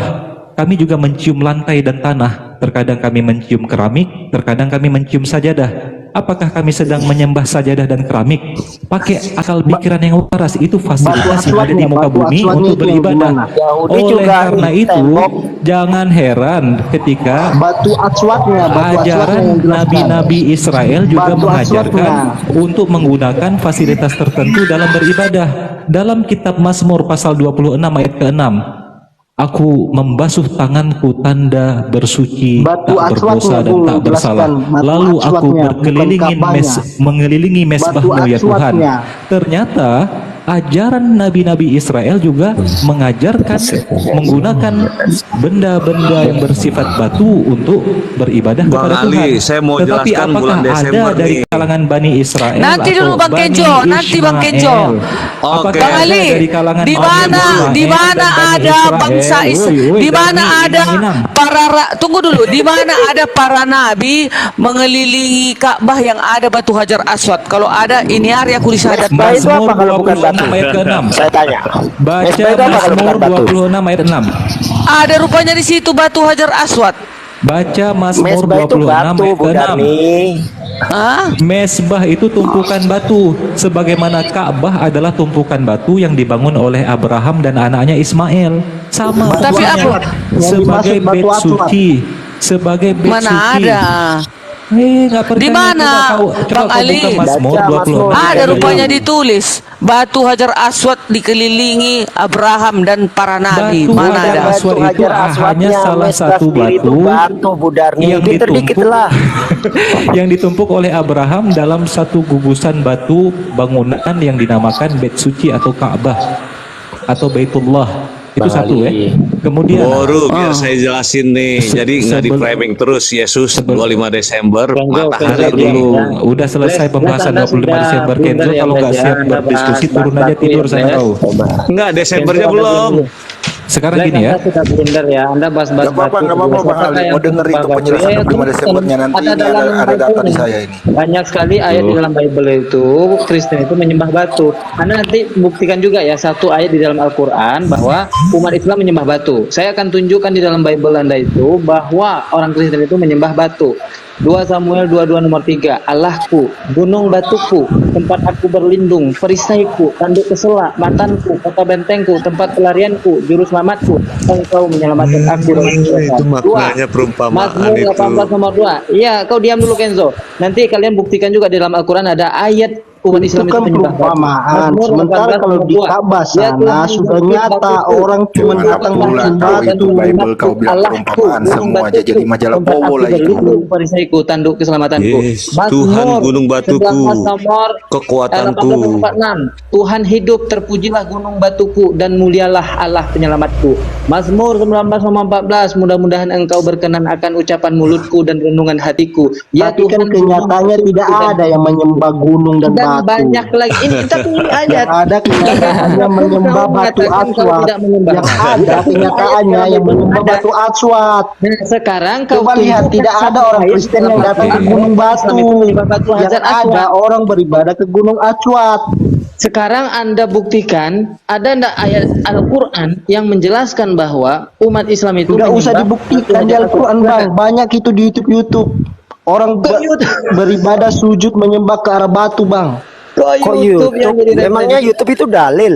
Speaker 1: kami juga mencium lantai dan tanah. Terkadang kami mencium keramik, terkadang kami mencium sajadah. Apakah kami sedang menyembah sajadah dan keramik? Pakai akal pikiran yang waras, itu fasilitas yang ada di muka
Speaker 8: batu
Speaker 1: bumi
Speaker 8: aswadnya
Speaker 1: untuk
Speaker 8: itu yang
Speaker 1: beribadah.
Speaker 8: gimana? Yahudi
Speaker 1: Oleh
Speaker 8: juga
Speaker 1: karena
Speaker 8: ini
Speaker 1: itu,
Speaker 8: tembok.
Speaker 1: jangan heran ketika
Speaker 8: Batu aswadnya
Speaker 1: ajaran
Speaker 8: yang jelaskan.
Speaker 1: nabi-nabi Israel juga
Speaker 8: Batu
Speaker 1: mengajarkan
Speaker 8: aswadnya.
Speaker 1: untuk menggunakan fasilitas tertentu dalam beribadah. dalam kitab Mazmur pasal 26 ayat ke-6, aku membasuh tanganku tanda bersuci,
Speaker 8: Batu
Speaker 1: tak berdosa
Speaker 8: aswatnya,
Speaker 1: dan
Speaker 8: Bu,
Speaker 1: tak bersalah.
Speaker 8: jelaskan. Batu
Speaker 1: Lalu aku
Speaker 8: aswatnya,
Speaker 1: berkelilingin
Speaker 8: bukan Ka'bahnya.
Speaker 1: mengelilingi mesbahmu
Speaker 8: Batu
Speaker 1: ya Tuhan.
Speaker 8: aswatnya.
Speaker 1: Ternyata ajaran nabi-nabi Israel juga mengajarkan menggunakan benda-benda yang bersifat batu untuk beribadah
Speaker 2: Bang
Speaker 1: kepada
Speaker 2: Ali,
Speaker 1: Tuhan.
Speaker 2: saya mau
Speaker 1: Tetapi
Speaker 2: jelaskan
Speaker 1: apakah
Speaker 2: bulan
Speaker 1: ada
Speaker 2: Desember
Speaker 1: dari
Speaker 2: nih.
Speaker 1: kalangan Bani Israel
Speaker 3: Nanti
Speaker 1: atau
Speaker 3: dulu Bang
Speaker 1: Bani
Speaker 3: Kenjo, nanti Bang Kenjo.
Speaker 1: Ismail? Apakah
Speaker 2: Oke.
Speaker 3: Bang
Speaker 1: ada
Speaker 3: Ali,
Speaker 1: dari kalangan
Speaker 3: di
Speaker 1: Bani
Speaker 3: mana
Speaker 1: Ismail
Speaker 3: di mana
Speaker 1: dan Bani
Speaker 3: ada
Speaker 1: Israel?
Speaker 3: bangsa di mana ada tunggu dulu, di mana ada para nabi mengelilingi Ka'bah yang ada batu Hajar Aswad? Kalau ada, ini hari aku disadat.
Speaker 5: Mesbah itu apa kalau bukan
Speaker 1: 26
Speaker 5: batu?
Speaker 1: ayat ke-6.
Speaker 5: Saya tanya.
Speaker 1: Baca
Speaker 5: Mesbah itu apa kalau
Speaker 1: Mazmur
Speaker 5: bukan batu?
Speaker 1: 26 ayat 6.
Speaker 3: Ada rupanya di situ batu Hajar Aswad.
Speaker 1: Baca Mazmur
Speaker 5: Mesbah itu
Speaker 1: 26
Speaker 5: batu,
Speaker 1: ayat
Speaker 5: Bu
Speaker 1: ke-6.
Speaker 5: Darni.
Speaker 3: Hah?
Speaker 1: Mesbah itu tumpukan batu, sebagaimana Ka'bah adalah tumpukan batu yang dibangun oleh Abraham dan anaknya Ismail. Sama
Speaker 3: Tapi
Speaker 1: fungsinya.
Speaker 3: aku-
Speaker 1: sebagai
Speaker 8: Yang dimaksud
Speaker 1: bait
Speaker 8: batu aswad.
Speaker 1: suci, sebagai bait
Speaker 3: Mana
Speaker 1: suci.
Speaker 3: ada?
Speaker 1: Nggak percaya,
Speaker 3: Di mana,
Speaker 1: coba
Speaker 3: Bang
Speaker 1: kau
Speaker 3: Ali?
Speaker 1: buka Mazmur
Speaker 5: Baca
Speaker 1: 26.
Speaker 5: Mazmur.
Speaker 3: Ada rupanya ditulis batu Hajar Aswad dikelilingi Abraham dan para nabi.
Speaker 1: Batu
Speaker 3: Mana
Speaker 1: Hajar
Speaker 3: ada?
Speaker 1: Aswad
Speaker 5: Batu
Speaker 1: itu
Speaker 5: Hajar Aswadnya,
Speaker 1: hanya salah
Speaker 5: mesbah
Speaker 1: satu
Speaker 5: sendiri itu batu, Bu Darni.
Speaker 1: yang
Speaker 5: Pinter dikit
Speaker 1: ditumpuk
Speaker 5: lah.
Speaker 1: yang ditumpuk oleh Abraham dalam satu gugusan batu bangunan yang dinamakan Bait Suci atau Ka'bah atau Baitullah. Itu
Speaker 4: Bang
Speaker 1: satu
Speaker 4: Ali.
Speaker 1: Kemudian
Speaker 2: Baru biar saya jelasin nih. Jadi nggak di framing terus. Yesus 25 Desember matahari
Speaker 1: dulu
Speaker 2: dulu.
Speaker 1: udah selesai pembahasan 25 Desember. Kenzo kalau nggak siap berdiskusi turun aja tidur saya tahu.
Speaker 2: Enggak, Desembernya belum.
Speaker 1: Sekarang gini ya.
Speaker 8: Anda sudah blunder ya. Anda bahas-bahas
Speaker 7: Gak apa-apa,
Speaker 8: batu.
Speaker 7: gak apa-apa Bang Ali. Mau denger itu penjelasan 25 Desembernya nanti. Ini ada data di saya ini.
Speaker 8: Banyak sekali ayat di dalam Bible itu Kristen itu menyembah batu. Anda nanti buktikan juga ya satu ayat di dalam Al-Quran bahwa umat Islam menyembah batu. Saya akan tunjukkan di dalam Bible Anda itu bahwa orang Kristen itu menyembah batu. 2 Samuel 22 nomor 3. Allahku, gunung batuku, tempat aku berlindung, perisaiku, tanduk kesela, matanku, kota bentengku, tempat pelarianku, juru selamatku, engkau menyelamatkan aku dengan kuasa.
Speaker 2: Itu maknanya perumpamaan
Speaker 8: Mazmur
Speaker 2: itu.
Speaker 8: 18 nomor 2. Iya, kau diam dulu Kenzo. Nanti kalian buktikan juga di dalam Al-Quran ada ayat umat Islam itu menyembah batu.
Speaker 9: perumpamaan.
Speaker 8: Mazmur
Speaker 9: Sementara
Speaker 8: 18
Speaker 9: kalau
Speaker 8: nomor
Speaker 9: di
Speaker 8: 2.
Speaker 9: Ka'bah
Speaker 8: Ya,
Speaker 9: sana
Speaker 8: Tuhan
Speaker 9: sudah
Speaker 8: bukti
Speaker 9: nyata
Speaker 8: batuku,
Speaker 9: orang cuma
Speaker 7: Gimana
Speaker 9: datang
Speaker 7: pula
Speaker 9: menyembah
Speaker 7: kau
Speaker 9: itu.
Speaker 7: itu Bible kau bilang
Speaker 8: Allahku,
Speaker 7: perumpamaan
Speaker 8: gunung
Speaker 7: semua aja
Speaker 8: batuku,
Speaker 7: jadi majalah
Speaker 8: tempat
Speaker 7: Powo
Speaker 8: aku
Speaker 7: lah itu.
Speaker 8: berlindung, perisaiku, tanduk keselamatanku.
Speaker 2: Yes,
Speaker 8: Mazmur
Speaker 2: Tuhan gunung batuku,
Speaker 8: 11 nomor
Speaker 2: kekuatanku.
Speaker 8: 18:46. Tuhan hidup, terpujilah gunung batuku dan mulialah Allah penyelamatku. Mazmur 19 nomor 14. Mudah-mudahan engkau berkenan akan ucapan mulutku dan renungan hatiku. Ya
Speaker 9: Tapi kan
Speaker 8: Tuhan, gunung
Speaker 9: kenyataannya
Speaker 8: batuku
Speaker 9: tidak
Speaker 8: dan-
Speaker 9: ada yang menyembah gunung dan
Speaker 8: dan
Speaker 9: batu.
Speaker 8: banyak lagi ini, tapi ini ayat
Speaker 9: Yang ada kenyataannya menyembah batu aswad. Yang ada kenyataannya yang menyembah batu aswad.
Speaker 8: Nah, sekarang kau
Speaker 9: Coba lihat,
Speaker 8: tunjukkan
Speaker 9: tidak ada
Speaker 8: satu
Speaker 9: orang
Speaker 8: ayat
Speaker 9: Kristen
Speaker 8: dalam
Speaker 9: yang datang ke
Speaker 8: Al-Quran
Speaker 9: gunung
Speaker 8: bahwa
Speaker 9: batu.
Speaker 8: Islam itu menyembah batu
Speaker 9: Yang
Speaker 8: Hajar
Speaker 9: ada
Speaker 8: Aswad.
Speaker 9: orang beribadah ke gunung aswad.
Speaker 8: Sekarang Anda buktikan ada ndak ayat Al-Quran yang menjelaskan bahwa umat Islam itu
Speaker 9: Enggak usah
Speaker 8: menyembah
Speaker 9: dibuktikan
Speaker 8: batu
Speaker 9: di
Speaker 8: Hajar
Speaker 9: Al-Quran,
Speaker 8: Aswad.
Speaker 9: Bang. Banyak itu di YouTube. Orang
Speaker 8: Kok YouTube?
Speaker 9: beribadah sujud menyembah ke arah batu, Bang.
Speaker 5: Kok YouTube?
Speaker 8: yang jadi
Speaker 5: Memangnya
Speaker 8: referensi?
Speaker 5: YouTube itu dalil?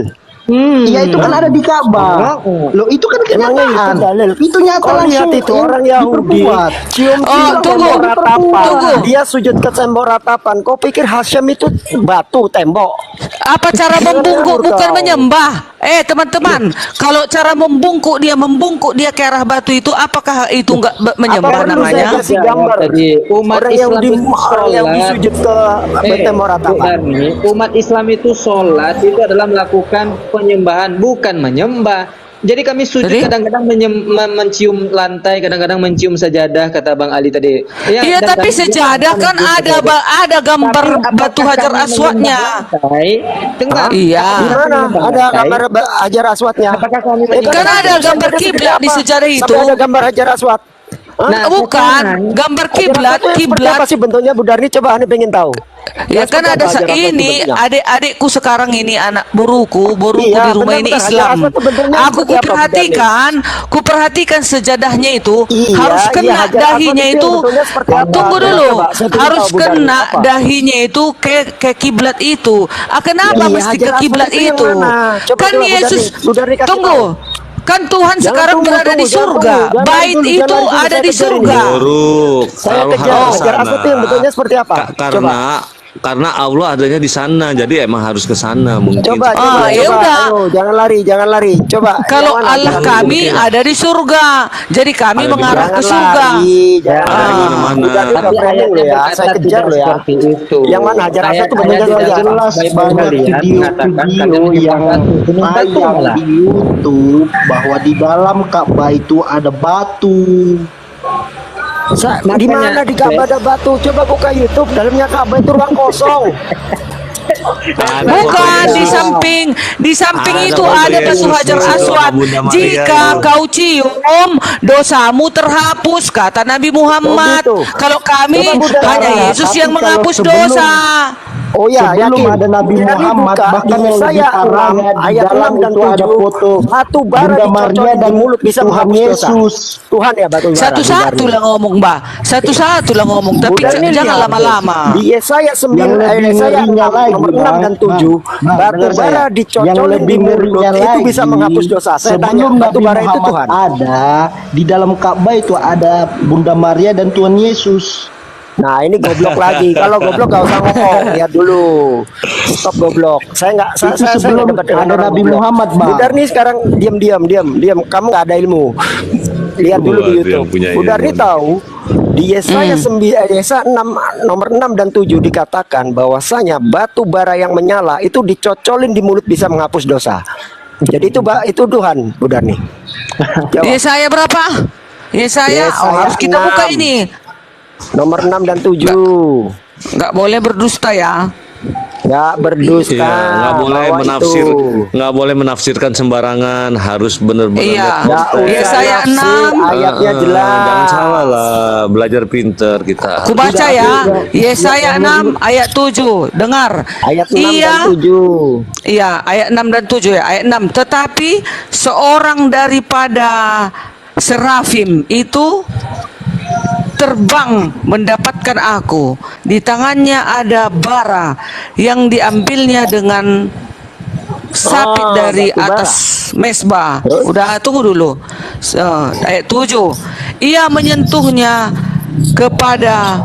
Speaker 9: Iya, itu kan ada di Ka'bah. Loh, itu kan
Speaker 5: Emangnya
Speaker 9: kenyataan.
Speaker 5: itu dalil?
Speaker 9: Itu nyata
Speaker 5: Kau lihat
Speaker 9: langsung.
Speaker 5: itu orang Yahudi
Speaker 9: diperkuat.
Speaker 5: cium-cium
Speaker 3: tunggu,
Speaker 5: tembok ratapan.
Speaker 3: tunggu.
Speaker 5: Dia sujud ke tembok ratapan. Kau pikir Hasyim itu batu tembok?
Speaker 3: Apa cara membungkuk
Speaker 5: Kau.
Speaker 3: bukan menyembah? Teman-teman, kalau cara membungkuk dia ke arah batu itu, apakah itu enggak menyembah
Speaker 5: Apa perlu
Speaker 3: namanya?
Speaker 5: saya kasih gambar?
Speaker 8: Tadi umat
Speaker 5: Orang
Speaker 8: Islam
Speaker 5: Yahudi,
Speaker 8: itu
Speaker 5: orang Yahudi
Speaker 8: sholat.
Speaker 5: sujud ke tembok ratapan.
Speaker 8: Umat Islam itu sholat itu adalah melakukan penyembahan, bukan menyembah. Jadi kami sujud
Speaker 3: Jadi?
Speaker 8: kadang-kadang mencium lantai, kadang-kadang mencium sajadah, kata Bang Ali tadi.
Speaker 3: Iya,
Speaker 8: dan
Speaker 3: tapi
Speaker 8: kami juga
Speaker 3: sejadah kan
Speaker 8: mencium
Speaker 3: ada gambar
Speaker 8: Tapi apakah
Speaker 3: batu Hajar
Speaker 8: kami
Speaker 3: Aswadnya.
Speaker 8: menyembah lantai? Dengar.
Speaker 3: Iya.
Speaker 5: Di mana ada gambar Hajar Aswadnya?
Speaker 8: Apakah kami
Speaker 3: Kan ada gambar kiblat di sejarah itu.
Speaker 5: Sampai ada gambar Hajar Aswad. Hah?
Speaker 8: Nah,
Speaker 3: Bukan,
Speaker 8: sekarang-
Speaker 3: gambar
Speaker 5: Hajar
Speaker 3: kiblat,
Speaker 5: Aswad itu seperti apa sih bentuknya, Bu Darni? Coba Anda pengen tahu.
Speaker 3: Ya kan
Speaker 5: seperti
Speaker 3: ada
Speaker 5: apa Hajar Aswad itu
Speaker 3: ini
Speaker 5: bentuknya?
Speaker 3: adik-adikku sekarang ini anak boruku
Speaker 5: Iya,
Speaker 3: di rumah ini
Speaker 5: benar-benar.
Speaker 3: Islam.
Speaker 5: Hajar Aswad itu bentuknya
Speaker 3: Aku
Speaker 5: seperti apa,
Speaker 3: kuperhatikan sejadahnya itu
Speaker 5: Iya,
Speaker 3: harus
Speaker 5: iya,
Speaker 3: kena
Speaker 5: Hajar Aswad
Speaker 3: dahinya
Speaker 5: itu
Speaker 3: itu.
Speaker 5: bentuknya seperti apa?
Speaker 3: Tunggu
Speaker 5: Coba,
Speaker 3: dulu,
Speaker 5: coba, saya pengen
Speaker 3: harus
Speaker 5: tahu, Bu Darni,
Speaker 3: kena
Speaker 5: apa?
Speaker 3: dahinya itu ke kiblat itu. Kenapa
Speaker 5: Iya,
Speaker 3: mesti
Speaker 5: Hajar
Speaker 3: ke
Speaker 5: Aswad
Speaker 3: kiblat
Speaker 5: itu yang
Speaker 3: itu?
Speaker 5: mana? Coba,
Speaker 3: Kan
Speaker 5: coba, Bu
Speaker 3: Yesus,
Speaker 5: Darni. Bu Darni kasih
Speaker 3: tunggu. Kan Tuhan
Speaker 5: Jangan
Speaker 3: sekarang
Speaker 5: tunggu,
Speaker 3: berada di
Speaker 5: tunggu, jangan
Speaker 3: surga.
Speaker 5: tunggu. Jangan
Speaker 3: Bait
Speaker 5: dulu,
Speaker 3: itu
Speaker 5: jangan dulu,
Speaker 3: ada
Speaker 5: saya
Speaker 3: di
Speaker 5: kejar ini.
Speaker 3: surga.
Speaker 2: Buruk.
Speaker 5: Saya
Speaker 2: Kalau
Speaker 5: kejar
Speaker 2: harus
Speaker 5: Hajar
Speaker 2: sana.
Speaker 5: Aswad itu yang bentuknya seperti apa?
Speaker 2: Karena karena Allah adanya di sana, jadi emang harus ke sana mungkin.
Speaker 5: Coba,
Speaker 3: ya udah.
Speaker 5: ayo, jangan lari. Coba.
Speaker 3: Kalau
Speaker 5: yang mana?
Speaker 3: Allah
Speaker 5: Jangan
Speaker 3: kami
Speaker 5: lari.
Speaker 3: ada di surga, jadi kami
Speaker 2: Ada di
Speaker 3: mengarah ke
Speaker 5: Jangan
Speaker 3: surga.
Speaker 5: lari, jangan
Speaker 2: Ada di
Speaker 5: lari.
Speaker 2: mana-mana.
Speaker 5: Udah
Speaker 6: Tapi
Speaker 5: framing lo
Speaker 6: ayatnya
Speaker 5: ya,
Speaker 6: berkata
Speaker 5: saya kejar
Speaker 6: tidak
Speaker 5: lo ya.
Speaker 6: seperti itu.
Speaker 5: Yang mana Hajar Aswad itu
Speaker 6: Ayat-ayat
Speaker 5: benar
Speaker 6: tidak
Speaker 9: jelas
Speaker 6: Bible
Speaker 9: banyak
Speaker 6: kalian mengatakan
Speaker 9: video
Speaker 6: kalian
Speaker 9: yang
Speaker 6: menyembah batu. Gunung batu
Speaker 9: tayang
Speaker 6: malah.
Speaker 9: di YouTube bahwa di dalam Ka'bah itu ada batu.
Speaker 5: Di mana di Ka'bah ada batu? Coba buka YouTube, dalamnya Ka'bah itu ruang kosong.
Speaker 2: Ada
Speaker 3: Bukan
Speaker 2: foto
Speaker 3: di
Speaker 2: Yesus.
Speaker 3: samping
Speaker 2: Ada
Speaker 3: itu
Speaker 2: foto
Speaker 3: ada batu
Speaker 2: Yesus
Speaker 3: Hajar
Speaker 2: di situ
Speaker 3: Aswad.
Speaker 2: sama Bunda Maria
Speaker 3: Jika
Speaker 2: itu.
Speaker 3: kau cium, dosamu terhapus, kata Nabi Muhammad.
Speaker 5: Oh, gitu.
Speaker 3: Kalau kami
Speaker 5: Coba Bunda
Speaker 3: hanya
Speaker 5: Maria,
Speaker 3: Yesus
Speaker 9: tapi
Speaker 3: yang
Speaker 9: kalau
Speaker 3: menghapus
Speaker 9: sebelum-
Speaker 3: dosa.
Speaker 5: Oh ya,
Speaker 9: Sebelum
Speaker 5: yakin.
Speaker 9: ada Nabi
Speaker 5: Jadi
Speaker 9: Muhammad,
Speaker 5: buka
Speaker 9: bahkan
Speaker 5: di
Speaker 9: yang lebih
Speaker 5: Yesaya
Speaker 9: parah
Speaker 5: 6,
Speaker 9: ya, di
Speaker 5: ayat
Speaker 9: dalam
Speaker 5: 6 dan
Speaker 9: itu ada
Speaker 5: 7,
Speaker 9: foto
Speaker 5: batu bara
Speaker 9: Bunda Maria
Speaker 5: dicocokin di
Speaker 9: dan
Speaker 5: mulut bisa
Speaker 9: Tuhan
Speaker 5: menghapus dosa.
Speaker 9: Yesus.
Speaker 5: Tuhan ya batu bara.
Speaker 3: Satu-satu lah ngomong, Mbak. Satu-satu lah ngomong, tapi
Speaker 5: Udah ini
Speaker 3: jangan
Speaker 5: lihat.
Speaker 3: lama-lama.
Speaker 5: Di Yesaya 9
Speaker 9: Yang lebih
Speaker 5: Yesaya
Speaker 9: ngerinya
Speaker 5: 6
Speaker 9: lagi,
Speaker 5: nomor 6
Speaker 9: Bang.
Speaker 5: dan 7,
Speaker 9: Bang,
Speaker 5: batu
Speaker 9: dengar
Speaker 5: bara
Speaker 9: saya.
Speaker 5: dicocolin
Speaker 9: Yang
Speaker 5: di
Speaker 9: lebih
Speaker 5: mulut
Speaker 9: ngerinya
Speaker 5: itu
Speaker 9: lagi,
Speaker 5: bisa menghapus dosa. Saya tanya,
Speaker 9: sebelum
Speaker 5: batu
Speaker 9: Nabi
Speaker 5: bara itu
Speaker 9: Muhammad
Speaker 5: Tuhan.
Speaker 9: ada di dalam Ka'bah itu ada Bunda Maria dan Tuhan Yesus.
Speaker 5: Nah ini goblok lagi. Kalau goblok gak usah ngomong. Lihat dulu. Stop goblok. Saya nggak.
Speaker 9: Itu
Speaker 5: Saya
Speaker 9: sebelum
Speaker 5: nggak debat dengan
Speaker 9: ada
Speaker 5: orang
Speaker 9: Nabi
Speaker 5: goblok.
Speaker 9: Muhammad, Bang.
Speaker 5: Budar nih sekarang diam. Kamu nggak ada ilmu. Lihat dulu di
Speaker 2: Wah, dia
Speaker 5: YouTube.
Speaker 2: punya
Speaker 5: Budar
Speaker 2: ilmu.
Speaker 5: nih tahu di Yesaya 6 nomor 6 dan 7 dikatakan bahwasanya batu bara yang menyala itu dicocolin di mulut bisa menghapus dosa. Jadi itu Tuhan, Budar nih. Jawab.
Speaker 3: Yesaya berapa? Yesaya,
Speaker 5: Yesaya
Speaker 3: harus kita buka
Speaker 5: 6.
Speaker 3: ini.
Speaker 5: Nomor 6 dan 7.
Speaker 3: Nggak boleh berdusta ya.
Speaker 5: Nggak berdusta.
Speaker 2: Iya, nggak boleh
Speaker 5: Bahwa
Speaker 2: menafsirkan sembarangan, harus benar-benar
Speaker 3: Iya.
Speaker 2: lihat
Speaker 5: Nggak
Speaker 2: konteks.
Speaker 5: usah
Speaker 3: Yesaya
Speaker 5: nafsir,
Speaker 3: 6.
Speaker 5: ayatnya jelas.
Speaker 2: Jangan salah lah, belajar pinter kita.
Speaker 3: Ku baca ya, Yesaya 6 ayat 7. Dengar.
Speaker 5: Ayat 6 dan
Speaker 3: Iya,
Speaker 5: 7.
Speaker 3: iya, ayat 6 dan 7 ya. Ayat 6. Tetapi seorang daripada serafim itu terbang mendapatkan aku. Di tangannya ada bara yang diambilnya dengan sapit dari
Speaker 5: batu bara.
Speaker 3: atas mesbah. Udah, tunggu dulu. Ayat 7. Ia menyentuhnya kepada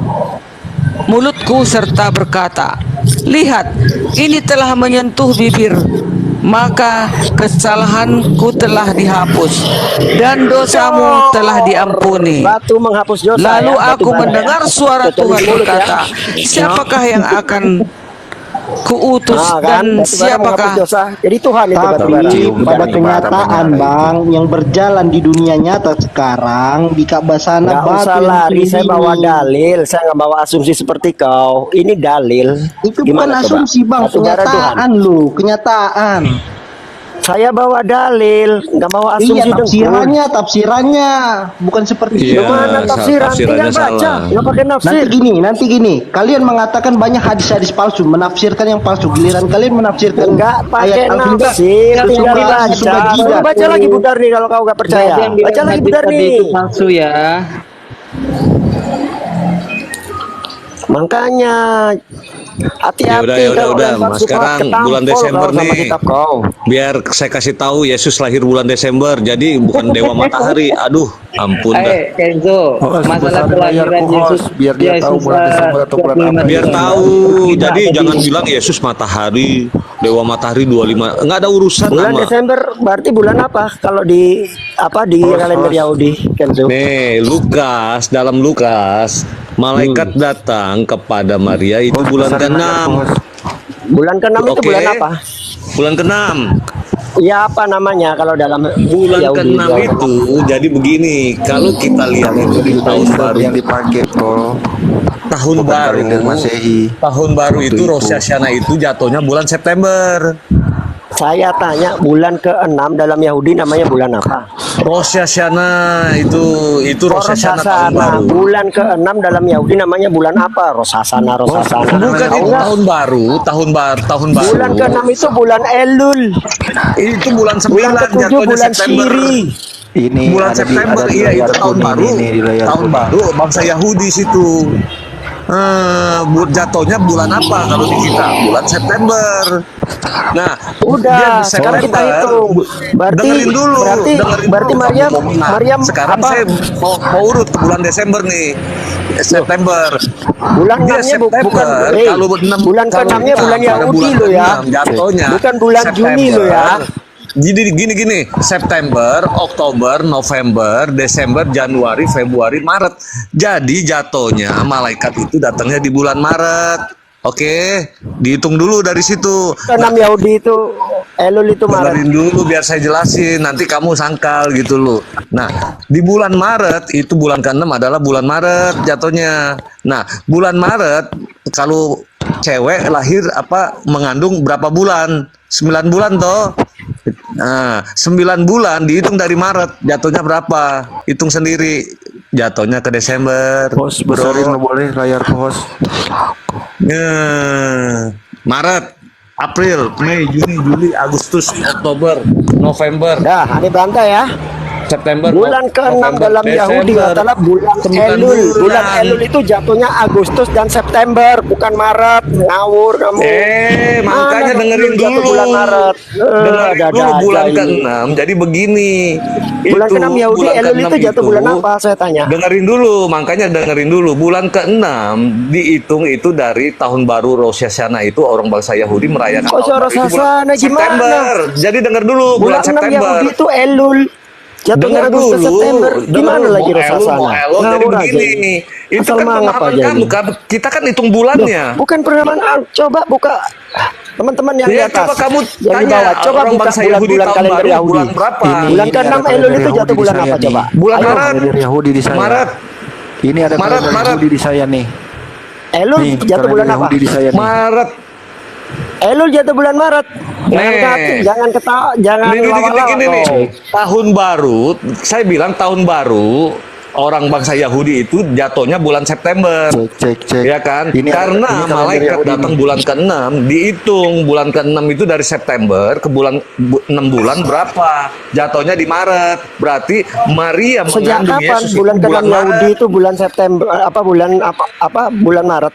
Speaker 3: mulutku serta berkata, lihat, ini telah menyentuh bibir, maka kesalahanku telah dihapus dan dosamu telah diampuni.
Speaker 5: Batu menghapus dosa.
Speaker 3: Lalu
Speaker 5: ya, batu
Speaker 3: aku
Speaker 5: bara,
Speaker 3: mendengar
Speaker 5: ya.
Speaker 3: suara
Speaker 5: Cocolin
Speaker 3: Tuhan
Speaker 5: mulut,
Speaker 3: berkata,
Speaker 5: ya.
Speaker 3: siapakah yang akan kuutus
Speaker 5: Nah, kan,
Speaker 3: dan
Speaker 5: batu bara
Speaker 3: siapakah
Speaker 5: menghapus dosa. Jadi Tuhan itu batu bara.
Speaker 9: Tapi pada kenyataan Bang yang berjalan di dunia nyata sekarang di Ka'bah sana
Speaker 5: Nggak
Speaker 9: batu
Speaker 5: usah
Speaker 9: yang
Speaker 5: lari, saya
Speaker 9: keliling.
Speaker 5: bawa dalil. Saya nggak bawa asumsi seperti kau. Ini dalil.
Speaker 9: Itu bukan
Speaker 5: Gimana coba?
Speaker 9: asumsi Bang,
Speaker 5: Batu bara Tuhan.
Speaker 9: kenyataan lu, kenyataan.
Speaker 5: Saya bawa dalil, nggak bawa asumsi
Speaker 9: Iya,
Speaker 5: dengkul.
Speaker 9: tafsirannya bukan seperti
Speaker 2: Iya,
Speaker 9: itu.
Speaker 5: Mana tafsiran?
Speaker 2: tafsirannya
Speaker 5: Tinggal baca,
Speaker 2: salah.
Speaker 5: nggak pakai nafsir.
Speaker 9: Nanti gini, kalian mengatakan banyak hadis-hadis palsu, menafsirkan yang palsu. Giliran kalian menafsirkan
Speaker 5: Enggak pakai
Speaker 9: ayat Al-Quran
Speaker 5: nafsir, tinggal
Speaker 9: sesuka
Speaker 5: dibaca.
Speaker 9: jidat.
Speaker 5: Baca lagi Budar nih kalau kau nggak percaya.
Speaker 6: Berarti yang bilang
Speaker 5: Baca lagi
Speaker 6: hadis
Speaker 5: Budar
Speaker 6: tadi
Speaker 5: nih.
Speaker 6: itu palsu ya.
Speaker 5: Makanya hati-hati
Speaker 2: Ya udah,
Speaker 5: kalau
Speaker 2: udah.
Speaker 5: lempar
Speaker 2: Mas,
Speaker 5: sukma
Speaker 2: sekarang
Speaker 5: ketampol
Speaker 2: bulan
Speaker 5: kau
Speaker 2: Desember
Speaker 5: sama
Speaker 2: nih.
Speaker 5: kitab kau.
Speaker 2: Biar saya kasih tahu Yesus lahir bulan Desember, jadi bukan dewa matahari. Aduh, ampun dah.
Speaker 6: Kenzo, masalah kelahiran Yesus,
Speaker 7: biar dia tahu bulan Desember atau bulan apa.
Speaker 2: Biar tahu, jadi jangan bilang Yesus matahari, dewa matahari 25. Enggak ada urusan
Speaker 5: Bulan
Speaker 2: sama.
Speaker 5: Desember berarti bulan apa? Kalau di kalender Yahudi, Kenzo?
Speaker 2: Nih, Lukas, dalam Lukas, malaikat datang kepada Maria itu bulan ke-6.
Speaker 5: Bulan ke-6 itu
Speaker 2: Oke.
Speaker 5: bulan apa?
Speaker 2: Bulan ke-6.
Speaker 5: Ya apa namanya kalau dalam
Speaker 2: Bulan
Speaker 5: Yahudi?
Speaker 2: ke-6 itu jadi begini, kalau kita lihat itu di tahun baru,
Speaker 7: yang dipakai Bro.
Speaker 2: tahun
Speaker 7: Bukan
Speaker 2: baru,
Speaker 7: kalender Masehi.
Speaker 2: tahun baru itu Rosh Hashanah itu jatuhnya bulan September.
Speaker 5: Saya tanya bulan ke-6 dalam Yahudi namanya bulan apa?
Speaker 2: Rosh Hashanah itu Rosh Hashanah tahun
Speaker 5: Rosasana.
Speaker 2: baru.
Speaker 5: Bulan ke-6 dalam Yahudi namanya bulan apa? Rosasana.
Speaker 2: Bukan itu tahun baru, tahun baru.
Speaker 5: Bulan ke-6 itu bulan Elul.
Speaker 2: Itu bulan 9
Speaker 5: Bulan ke-7
Speaker 2: jatuhnya
Speaker 5: bulan
Speaker 2: September.
Speaker 5: Siri.
Speaker 7: Ini
Speaker 2: Bulan
Speaker 7: ada
Speaker 2: September,
Speaker 7: di
Speaker 2: iya
Speaker 7: layar
Speaker 2: itu tahun
Speaker 7: kuning
Speaker 2: baru.
Speaker 7: ini, di layar
Speaker 2: Tahun
Speaker 7: kuning.
Speaker 2: baru bangsa Yahudi situ. Jatuhnya bulan apa kalau di kita? Bulan September. Nah,
Speaker 5: Udah,
Speaker 2: dia di
Speaker 5: sekarang kita
Speaker 2: September.
Speaker 5: hitung. Dengerin dulu. Berarti
Speaker 2: dengerin
Speaker 5: Maryam
Speaker 2: Nah, sekarang
Speaker 5: apa?
Speaker 2: saya mau urut ke bulan Desember nih. September.
Speaker 5: Bulan
Speaker 2: Dia
Speaker 5: 6-nya bukan
Speaker 2: September. Kalau
Speaker 5: bulan ke-6-nya bulan Yahudi lo ya.
Speaker 2: Jatuhnya.
Speaker 5: Bukan bulan Juni lo ya.
Speaker 2: Jadi gini, September, Oktober, November, Desember, Januari, Februari, Maret. Jadi jatuhnya malaikat itu datangnya di bulan Maret. Oke, dihitung dulu dari situ.
Speaker 5: Ke-6 Yahudi itu Elul itu Maret.
Speaker 2: Dengerin dulu biar saya jelasin, nanti kamu sangkal gitu loh. Nah, di bulan Maret itu bulan ke-6 adalah bulan Maret jatuhnya. Nah, bulan Maret kalau cewek lahir mengandung berapa bulan? 9 bulan toh. Nah, 9 bulan dihitung dari Maret, jatuhnya berapa? Hitung sendiri. Jatuhnya ke Desember.
Speaker 7: Host besarin lo boleh layar ke host.
Speaker 2: Maret, April, Mei, Juni, Juli, Agustus, Oktober, November,
Speaker 5: Dah, ini bantai ya.
Speaker 2: September.
Speaker 5: Bulan ke-6
Speaker 2: November,
Speaker 5: dalam Yahudi
Speaker 2: Desember.
Speaker 5: adalah bulan
Speaker 2: 9
Speaker 5: Elul. Bulan
Speaker 2: bulan.
Speaker 5: Elul itu jatuhnya Agustus dan September, bukan Maret. Ngawur kamu.
Speaker 2: Makanya
Speaker 5: Mana
Speaker 2: dengerin
Speaker 5: Elul jatuh
Speaker 2: dulu.
Speaker 5: bulan Maret.
Speaker 2: Dengerin
Speaker 5: Ada-ada
Speaker 2: dulu bulan
Speaker 5: aja ini.
Speaker 2: ke-6. Jadi begini.
Speaker 5: Bulan
Speaker 2: Itu,
Speaker 5: ke-6 Yahudi
Speaker 2: bulan
Speaker 5: Elul
Speaker 2: ke-6
Speaker 5: itu jatuh bulan apa? Saya tanya.
Speaker 2: Dengerin dulu, makanya dengerin dulu. Bulan ke-6 dihitung itu dari tahun baru Rosh Hashanah itu orang bangsa Yahudi merayakan
Speaker 5: Kok
Speaker 2: tahun baru
Speaker 5: Rosh
Speaker 2: itu bulan
Speaker 5: Hashanah gimana?
Speaker 2: September. Jadi denger dulu bulan
Speaker 5: Bulan 6
Speaker 2: September.
Speaker 5: Yahudi itu Elul. Jatuhnya
Speaker 2: Dengar
Speaker 5: Agustus
Speaker 2: dulu,
Speaker 5: September. Gimana lagi Rosh
Speaker 2: Elo,
Speaker 5: Hashanah?
Speaker 2: jadi
Speaker 5: Ngawur aja
Speaker 2: begini.
Speaker 5: ini.
Speaker 2: Itu
Speaker 5: Asal
Speaker 2: kan
Speaker 5: mangap
Speaker 2: pemahaman
Speaker 5: aja
Speaker 2: kamu,
Speaker 5: ini.
Speaker 2: kita kan hitung bulannya.
Speaker 5: Bukan pengalaman. Coba buka teman-teman yang di
Speaker 2: Ya,
Speaker 5: atas.
Speaker 2: coba kamu
Speaker 5: yang di
Speaker 2: tanya
Speaker 5: bawah. Coba
Speaker 2: orang
Speaker 5: buka
Speaker 2: bangsa Yahudi
Speaker 5: bulan-bulan
Speaker 2: tahun
Speaker 5: kalender
Speaker 2: baru
Speaker 5: Yahudi.
Speaker 2: bulan berapa?
Speaker 5: Bulan ke-6
Speaker 7: ada
Speaker 5: Elul itu
Speaker 7: kalender
Speaker 5: jatuh
Speaker 7: Yahudi
Speaker 5: bulan
Speaker 7: di
Speaker 5: apa
Speaker 7: saya
Speaker 5: coba?
Speaker 7: nih.
Speaker 2: Bulan
Speaker 5: Ayo.
Speaker 2: Maret.
Speaker 7: Kalender Yahudi di saya.
Speaker 2: Maret.
Speaker 7: Ini ada
Speaker 2: Maret,
Speaker 7: kalender
Speaker 2: Maret.
Speaker 7: Yahudi di saya nih.
Speaker 5: Elul
Speaker 7: Nih,
Speaker 5: jatuh
Speaker 7: kalender
Speaker 5: bulan apa?
Speaker 7: Yahudi di saya nih.
Speaker 2: Maret.
Speaker 5: Elul jatuh bulan Maret. Jangan ketawa, jangan
Speaker 2: Ini
Speaker 5: lawak-lawak.
Speaker 2: nih.
Speaker 5: Oh.
Speaker 2: Tahun baru, saya bilang tahun baru orang bangsa Yahudi itu jatuhnya bulan September.
Speaker 7: Cek.
Speaker 2: Ya kan?
Speaker 7: Ini
Speaker 2: Karena
Speaker 7: ini kalender
Speaker 2: malaikat
Speaker 7: Yahudi
Speaker 2: datang
Speaker 7: nih.
Speaker 2: bulan ke-6, dihitung bulan ke-6 itu dari September ke bulan 6 bulan berapa? Jatuhnya di Maret. Berarti Maria
Speaker 5: Sejak
Speaker 2: mengandung
Speaker 5: kapan
Speaker 2: Yesus
Speaker 5: bulan
Speaker 2: itu
Speaker 5: ke-6 Yahudi
Speaker 2: Maret.
Speaker 5: itu bulan September bulan Maret?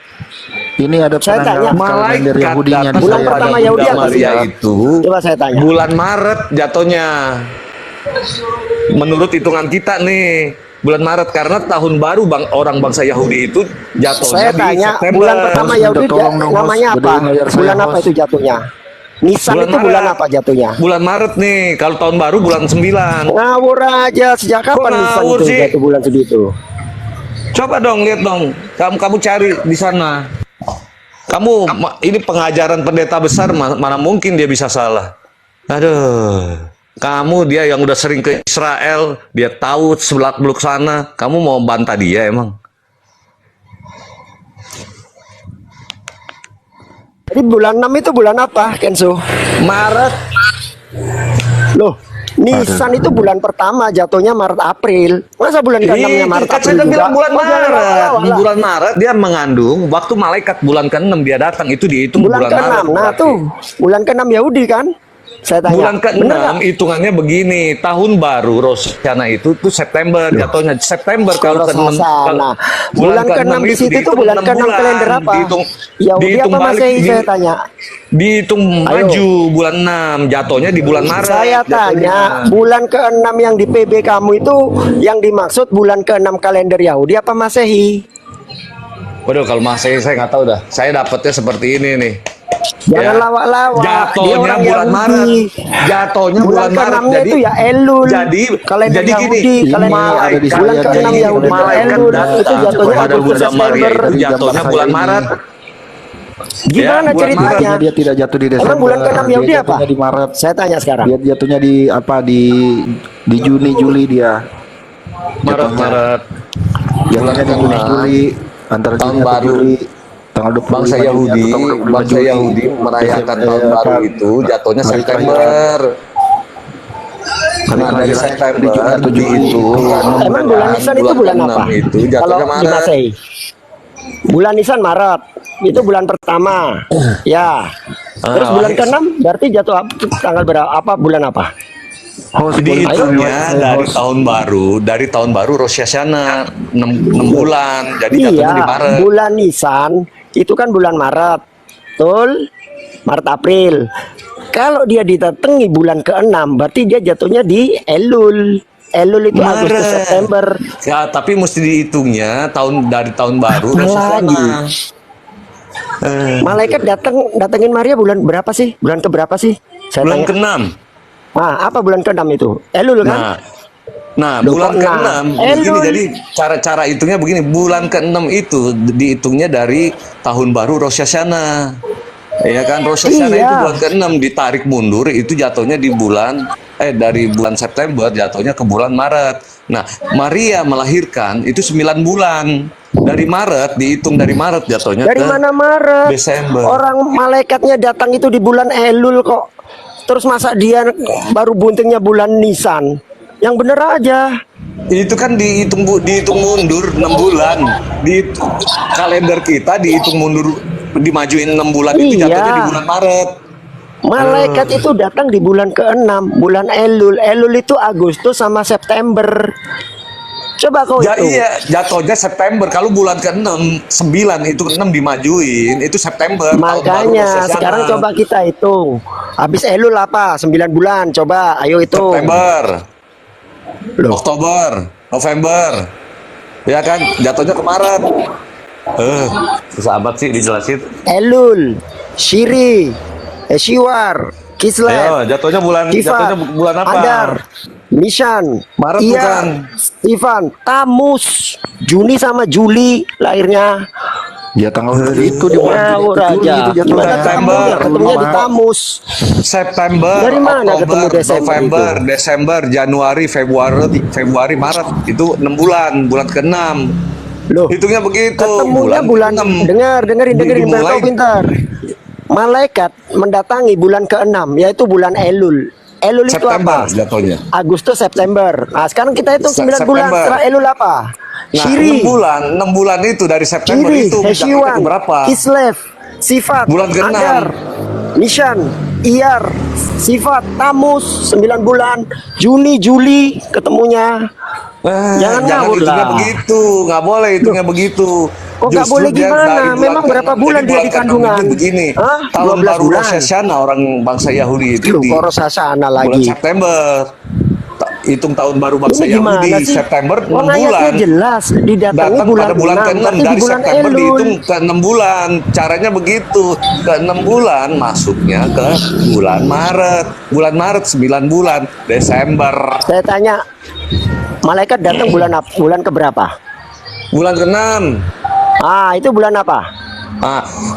Speaker 7: Ini ada
Speaker 5: Saya tanya.
Speaker 7: penanggalan kalender
Speaker 2: Malaikat
Speaker 7: Yahudinya di
Speaker 2: datang
Speaker 5: Bulan
Speaker 7: saya.
Speaker 2: kepada
Speaker 5: pertama
Speaker 2: Bunda
Speaker 5: Yahudi apa sih?
Speaker 2: Maria itu
Speaker 5: Coba saya tanya.
Speaker 2: bulan Maret jatuhnya. Menurut hitungan kita nih, bulan Maret karena tahun baru orang bangsa Yahudi itu jatuhnya
Speaker 5: Saya
Speaker 2: di
Speaker 5: tanya
Speaker 2: September.
Speaker 5: bulan pertama
Speaker 7: Host,
Speaker 5: Yahudi
Speaker 7: minta tolong dong,
Speaker 5: namanya
Speaker 7: host.
Speaker 5: apa?
Speaker 7: Gedein layar saya,
Speaker 5: Bulan apa
Speaker 7: host.
Speaker 5: itu jatuhnya? Nisan itu bulan
Speaker 2: Maret.
Speaker 5: apa jatuhnya?
Speaker 2: Bulan Maret nih, kalau tahun baru bulan 9.
Speaker 5: Ngawur aja, sejak kapan Nisan
Speaker 2: ngawur
Speaker 5: itu
Speaker 2: sih?
Speaker 5: jatuh bulan segitu?
Speaker 2: Coba dong, lihat dong. Kamu cari di sana. Ini pengajaran pendeta besar, mana mungkin dia bisa salah. Aduh. Kamu dia yang udah sering ke Israel, dia tahu selak-beluk sana. Kamu mau bantah dia emang?
Speaker 5: Jadi bulan 6 itu bulan apa, Kenzo?
Speaker 2: Maret.
Speaker 5: Loh, Nisan itu bulan pertama, jatuhnya Maret April. Masa bulan ke-6-nya Maret
Speaker 2: Kan
Speaker 5: April
Speaker 2: saya
Speaker 5: juga?
Speaker 2: bilang bulan
Speaker 5: Oh, jangan
Speaker 2: Maret.
Speaker 5: lawak-lawak
Speaker 2: Di
Speaker 5: lah.
Speaker 2: bulan Maret dia mengandung, waktu malaikat bulan ke-6 dia datang itu dihitung
Speaker 5: Bulan
Speaker 2: bulan
Speaker 5: ke-6,
Speaker 2: Maret.
Speaker 5: nah
Speaker 2: berarti.
Speaker 5: tuh, bulan ke-6 Yahudi kan? Saya tanya.
Speaker 2: Bulan
Speaker 5: Bener nggak?
Speaker 2: ke-6 hitungannya begini, tahun baru Rosh Hashanah itu tuh September, jatuhnya September kalau
Speaker 5: Rosh
Speaker 2: ke-6.
Speaker 5: Hashanah. Bulan ke-6 di situ tuh bulan ke-6 kalender apa? Yahudi apa Masehi saya tanya?
Speaker 2: Dihitung
Speaker 5: Ayo.
Speaker 2: maju bulan 6, jatuhnya di bulan Maret.
Speaker 5: Saya tanya, bulan ke-6 yang di PB kamu itu yang dimaksud bulan ke-6 kalender Yahudi apa Masehi?
Speaker 2: Waduh, kalau Masehi saya nggak tahu dah. Saya dapatnya seperti ini nih.
Speaker 5: Jangan
Speaker 2: Ya.
Speaker 5: lawak-lawak. Dia
Speaker 2: Jatuhnya
Speaker 5: orang
Speaker 2: bulan
Speaker 5: Yahudi.
Speaker 2: Maret. Jatuhnya
Speaker 5: Bulan
Speaker 2: bulan Maret.
Speaker 5: ke-6-nya itu ya Elul.
Speaker 2: jadi
Speaker 5: kalender
Speaker 2: gini,
Speaker 5: Yahudi, kalender
Speaker 2: malaikat
Speaker 5: bulan ke-6
Speaker 7: jadi
Speaker 5: Yahudi itu
Speaker 2: malaikat
Speaker 5: Elul.
Speaker 2: datang
Speaker 5: Itu jatuhnya
Speaker 2: kepada
Speaker 5: Agustus
Speaker 2: Bunda Maria
Speaker 5: September.
Speaker 2: itu jatuhnya bulan Maret.
Speaker 5: Gimana
Speaker 2: Ya, bulan
Speaker 5: ceritanya?
Speaker 7: Makanya dia tidak jatuh di Desember.
Speaker 5: Emang bulan ke-6
Speaker 7: Dia
Speaker 5: Yahudi apa?
Speaker 7: jatuhnya di Maret.
Speaker 5: Saya tanya sekarang.
Speaker 7: Dia jatuhnya di di Juni Juli dia.
Speaker 2: Maret.
Speaker 7: Jatuhnya di Juni Juli antara
Speaker 2: Tahun
Speaker 7: Juni atau
Speaker 2: baru.
Speaker 7: Juli. Tanggal 25
Speaker 2: Bangsa
Speaker 7: Juni
Speaker 2: Yahudi,
Speaker 7: atau tanggal 25
Speaker 2: bangsa
Speaker 7: Juli.
Speaker 2: Yahudi merayakan tahun baru itu jatuhnya
Speaker 7: hari
Speaker 2: September.
Speaker 7: Hari
Speaker 2: Nah, dari
Speaker 7: kelahiran
Speaker 2: September
Speaker 7: di Juni atau Juli.
Speaker 2: dihitung.
Speaker 5: Emang bulan Nisan itu bulan apa?
Speaker 2: Itu
Speaker 5: Kalau
Speaker 2: jatuhnya
Speaker 5: di
Speaker 2: Maret.
Speaker 5: Masehi. Bulan Nisan Maret. Itu bulan pertama. Ya. Terus bulan ke-6 berarti jatuh tanggal berapa? Bulan apa?
Speaker 7: Host,
Speaker 2: Dihitungnya dari tahun baru Rosh Hashanah 6 bulan. Jadi jatuhnya di
Speaker 5: Iya,
Speaker 2: Maret.
Speaker 5: bulan Nisan itu kan bulan Maret. Betul? Maret April. Kalau dia ditetengi bulan ke-6 berarti dia jatuhnya di Elul. Elul itu
Speaker 2: Maret.
Speaker 5: Agustus September.
Speaker 2: Ya, tapi mesti dihitungnya dari tahun baru
Speaker 5: Apa
Speaker 2: Rosh
Speaker 5: lagi?
Speaker 2: Hashanah.
Speaker 5: Malaikat datengin Maria bulan berapa sih? Bulan keberapa sih? Saya
Speaker 2: Bulan
Speaker 5: tanya.
Speaker 2: ke-6.
Speaker 5: Apa bulan ke-6 itu? Elul kan?
Speaker 2: Nah,
Speaker 5: Loh,
Speaker 2: bulan
Speaker 5: kok
Speaker 2: ke-6
Speaker 5: enam?
Speaker 2: begini,
Speaker 5: Elul.
Speaker 2: jadi cara hitungnya begini, bulan ke-6 itu dihitungnya dari tahun baru Rosh Hashanah. Ya kan, Rosh Hashanah
Speaker 5: Iya.
Speaker 2: itu bulan ke-6 ditarik mundur itu jatuhnya di dari bulan September jatuhnya ke bulan Maret. Nah, Maria melahirkan itu 9 bulan. Dari Maret dihitung dari Maret jatuhnya
Speaker 5: Dari
Speaker 2: ke
Speaker 5: mana Maret?
Speaker 2: Desember.
Speaker 5: Orang malaikatnya datang itu di bulan Elul kok. Terus masa dia baru buntingnya bulan Nisan? Yang bener aja.
Speaker 2: Itu kan dihitung mundur 6 bulan. Di kalender kita dihitung mundur, dimajuin 6 bulan itu
Speaker 5: Iya.
Speaker 2: jatuhnya di bulan Maret.
Speaker 5: Malaikat itu datang di bulan ke-6, bulan Elul. Elul itu Agustus sama September. Coba kau
Speaker 2: Ya
Speaker 5: itu.
Speaker 2: iya, jatuhnya September. Kalau bulan ke-6, 9 itu 6 dimajuin, itu September. tahun baru Rosh
Speaker 5: Makanya
Speaker 2: Hashanah.
Speaker 5: sekarang coba kita hitung. Habis Elul apa? 9 bulan. Coba ayo hitung.
Speaker 2: September,
Speaker 5: Loh.
Speaker 2: Oktober, November. Ya kan, jatuhnya ke Maret. Susah amat sih dijelasin.
Speaker 5: Elul, Syiri, Shiwar, Kislev,
Speaker 2: Ayo, jatuhnya bulan apa?
Speaker 5: Adar, Nisan,
Speaker 2: Maret bukan?
Speaker 5: Ivan, Tamus, Juni sama Juli lahirnya.
Speaker 7: Ya tanggal itu di bulan
Speaker 5: Ngawur
Speaker 7: Juli
Speaker 5: aja.
Speaker 7: itu jatuhnya.
Speaker 5: Gimana
Speaker 2: September.
Speaker 5: kamu ketemunya di Tamus?
Speaker 2: September,
Speaker 5: Dari mana ketemu
Speaker 2: Oktober,
Speaker 5: Desember
Speaker 2: November,
Speaker 5: itu?
Speaker 2: Desember, Januari, Februari, Maret. Itu 6 bulan, bulan ke-6.
Speaker 5: Loh,
Speaker 2: Hitungnya begitu.
Speaker 5: ketemunya bulan
Speaker 2: ke-6.
Speaker 5: dengerin biar
Speaker 2: Dimulai
Speaker 5: kau pintar. Malaikat mendatangi bulan ke-6 yaitu bulan Elul. Elul itu
Speaker 2: September
Speaker 5: apa?
Speaker 2: jatuhnya.
Speaker 5: Agustus September. Nah, sekarang kita hitung 9 bulan
Speaker 2: September.
Speaker 5: setelah Elul apa?
Speaker 2: Nah,
Speaker 5: Syiri,
Speaker 2: 6 bulan itu dari September
Speaker 5: Syiri,
Speaker 2: itu jatuhnya
Speaker 5: Heshiwan,
Speaker 2: ke berapa?
Speaker 5: Kislev, Sifat,
Speaker 2: Bulan ke-6.
Speaker 5: Adar, Nisan, Iyar, Sifat, Tamus 9 bulan, Juni, Juli ketemunya. Jangan ngawur
Speaker 2: hitungnya
Speaker 5: lah.
Speaker 2: begitu, nggak boleh hitungnya begitu.
Speaker 5: Kok nggak
Speaker 2: Justru
Speaker 5: boleh
Speaker 2: dia
Speaker 5: gimana?
Speaker 2: dari bulan
Speaker 5: Memang
Speaker 2: ke-
Speaker 5: berapa
Speaker 2: jadi
Speaker 5: bulan dia
Speaker 2: bulan
Speaker 5: di
Speaker 2: ke-6
Speaker 5: kandungan?
Speaker 2: itu begini.
Speaker 5: Hah?
Speaker 2: Tahun
Speaker 5: 12
Speaker 2: baru
Speaker 5: bulan.
Speaker 2: Rosh Hashanah orang bangsa Yahudi itu
Speaker 5: Loh,
Speaker 2: di
Speaker 5: kok Rosasana
Speaker 2: bulan
Speaker 5: lagi.
Speaker 2: September. Hitung tahun baru bangsa
Speaker 5: Ini gimana
Speaker 2: Yahudi
Speaker 5: sih?
Speaker 2: September 6
Speaker 5: Wong ayatnya
Speaker 2: bulan.
Speaker 5: jelas didatangi
Speaker 2: Datang
Speaker 5: bulan
Speaker 2: pada bulan
Speaker 5: 6,
Speaker 2: ke-6
Speaker 5: berarti di
Speaker 2: dari
Speaker 5: bulan
Speaker 2: September
Speaker 5: Elul.
Speaker 2: dihitung ke 6 bulan. Caranya begitu. Ke 6 bulan masuknya ke bulan Maret. Bulan Maret 9 bulan. Desember.
Speaker 5: Saya tanya, malaikat datang bulan apa? Bulan keberapa?
Speaker 2: Bulan ke-6.
Speaker 5: Itu bulan apa?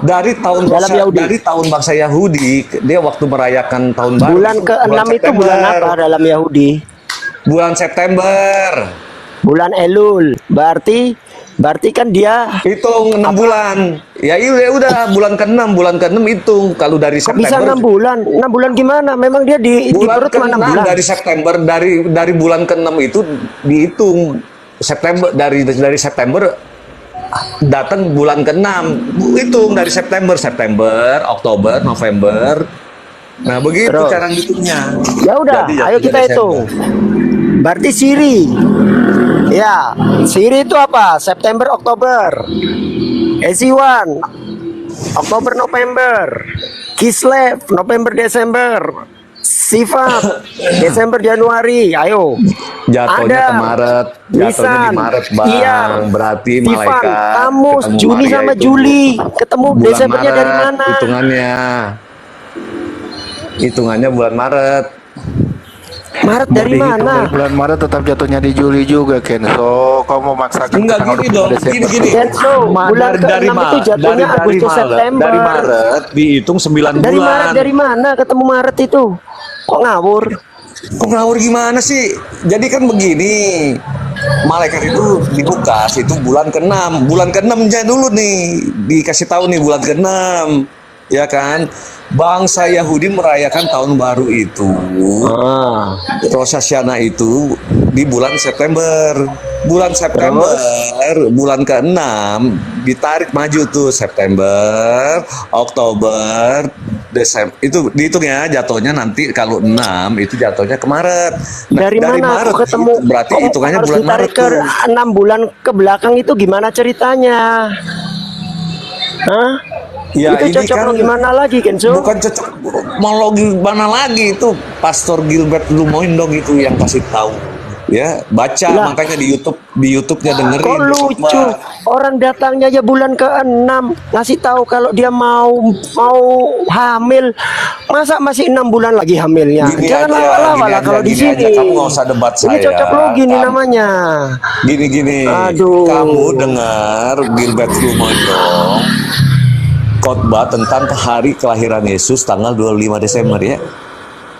Speaker 2: Dari tahun
Speaker 5: Dalam Yahudi.
Speaker 2: dari tahun bangsa Yahudi, dia waktu merayakan tahun baru.
Speaker 5: Bulan ke-6 itu bulan apa dalam Yahudi?
Speaker 2: Bulan September.
Speaker 5: Bulan Elul. Berarti kan dia
Speaker 2: Hitung 6 bulan. Ya iya udah bulan ke-6 itu kalau dari
Speaker 5: kok bisa
Speaker 2: September.
Speaker 5: 6 bulan? 6 bulan gimana? Memang dia di
Speaker 2: Bulan
Speaker 5: perut mana
Speaker 2: ke-6
Speaker 5: bulan?
Speaker 2: dari September dari bulan ke-6 itu dihitung September dari September datang bulan ke-6 hitung dari September, Oktober, November. Nah, begitu
Speaker 5: Terus?
Speaker 2: cara ngitungnya.
Speaker 5: Ya udah,
Speaker 2: Jadi,
Speaker 5: ayo
Speaker 2: jatuhnya
Speaker 5: kita
Speaker 2: Desember.
Speaker 5: hitung. Berarti Siri. Ya, Siri itu apa? September, Oktober. Esiwan, Oktober, November. Kislev, November, Desember. Sifat, Desember, Januari. Ayo.
Speaker 2: Jatuhnya ke
Speaker 5: Adar,
Speaker 2: Maret, jatuhnya
Speaker 5: Nisan,
Speaker 2: di Maret, Bang.
Speaker 5: Iyar,
Speaker 2: Berarti
Speaker 5: Sifan,
Speaker 2: malaikat
Speaker 5: Tamus,
Speaker 2: ketemu
Speaker 5: Juni
Speaker 2: Maria
Speaker 5: sama
Speaker 2: itu
Speaker 5: Juli. Ketemu
Speaker 2: bulan
Speaker 5: Desembernya dari
Speaker 2: Maret,
Speaker 5: mana?
Speaker 2: Hitungannya bulan Maret.
Speaker 5: Maret dari
Speaker 7: Dihitung
Speaker 5: mana?
Speaker 7: dari bulan Maret tetap jatuhnya di Juli juga, Ken. So, kamu memaksakan
Speaker 2: Enggak
Speaker 7: ke tanggal
Speaker 2: gini
Speaker 7: 25
Speaker 2: dong,
Speaker 7: Desember.
Speaker 2: gini.
Speaker 5: Denso, bulan ke-6 itu jatuhnya Agustus September.
Speaker 2: Dari Maret dihitung 9
Speaker 5: Dari
Speaker 2: bulan.
Speaker 5: Maret dari mana ketemu Maret itu? Kok ngawur?
Speaker 2: Kok ngawur gimana sih? Jadi kan begini, malaikat itu dibuka itu bulan ke-6. Bulan ke-6-nya dulu nih, dikasih tahu nih bulan ke-6. Ya kan? Bangsa Yahudi merayakan tahun baru itu. Rosh Hashanah itu di bulan September. Bulan September, bulan ke-6 ditarik maju tuh September, Oktober, Desember. Itu dihitung ya jatuhnya nanti kalau 6 itu jatuhnya ke Maret. Nah,
Speaker 5: Dari mana
Speaker 2: Maret
Speaker 5: aku ketemu?
Speaker 2: itu berarti
Speaker 5: Kok
Speaker 2: hitungannya
Speaker 5: harus
Speaker 2: bulan
Speaker 5: ditarik
Speaker 2: Maret
Speaker 5: ke
Speaker 2: tuh.
Speaker 5: 6 bulan ke belakang itu gimana ceritanya? Hah?
Speaker 2: Ya,
Speaker 5: itu
Speaker 2: ini
Speaker 5: cocok
Speaker 2: kan
Speaker 5: lo gimana lagi Kenzo?
Speaker 2: Bukan cocok mau logi mana lagi itu Pastor Gilbert Lumoin dong itu yang kasih tahu Ya, baca
Speaker 5: Lah.
Speaker 2: makanya di YouTube-nya dengerin.
Speaker 5: Kok lucu?
Speaker 2: khotbah.
Speaker 5: Orang datangnya aja bulan ke-6 ngasih tahu kalau dia mau hamil. Masa masih 6 bulan lagi hamilnya?
Speaker 2: Gini
Speaker 5: Jangan
Speaker 2: aja,
Speaker 5: lawak-lawak
Speaker 2: gini
Speaker 5: lah
Speaker 2: aja,
Speaker 5: kalau di
Speaker 2: gini
Speaker 5: sini.
Speaker 2: aja. Kamu nggak usah debat
Speaker 5: Ini
Speaker 2: saya.
Speaker 5: cocok logi nih
Speaker 2: Kamu-
Speaker 5: namanya.
Speaker 2: Gini,
Speaker 5: Aduh.
Speaker 2: kamu dengar Gilbert Lumondong khotbah tentang hari kelahiran Yesus tanggal 25 Desember ya.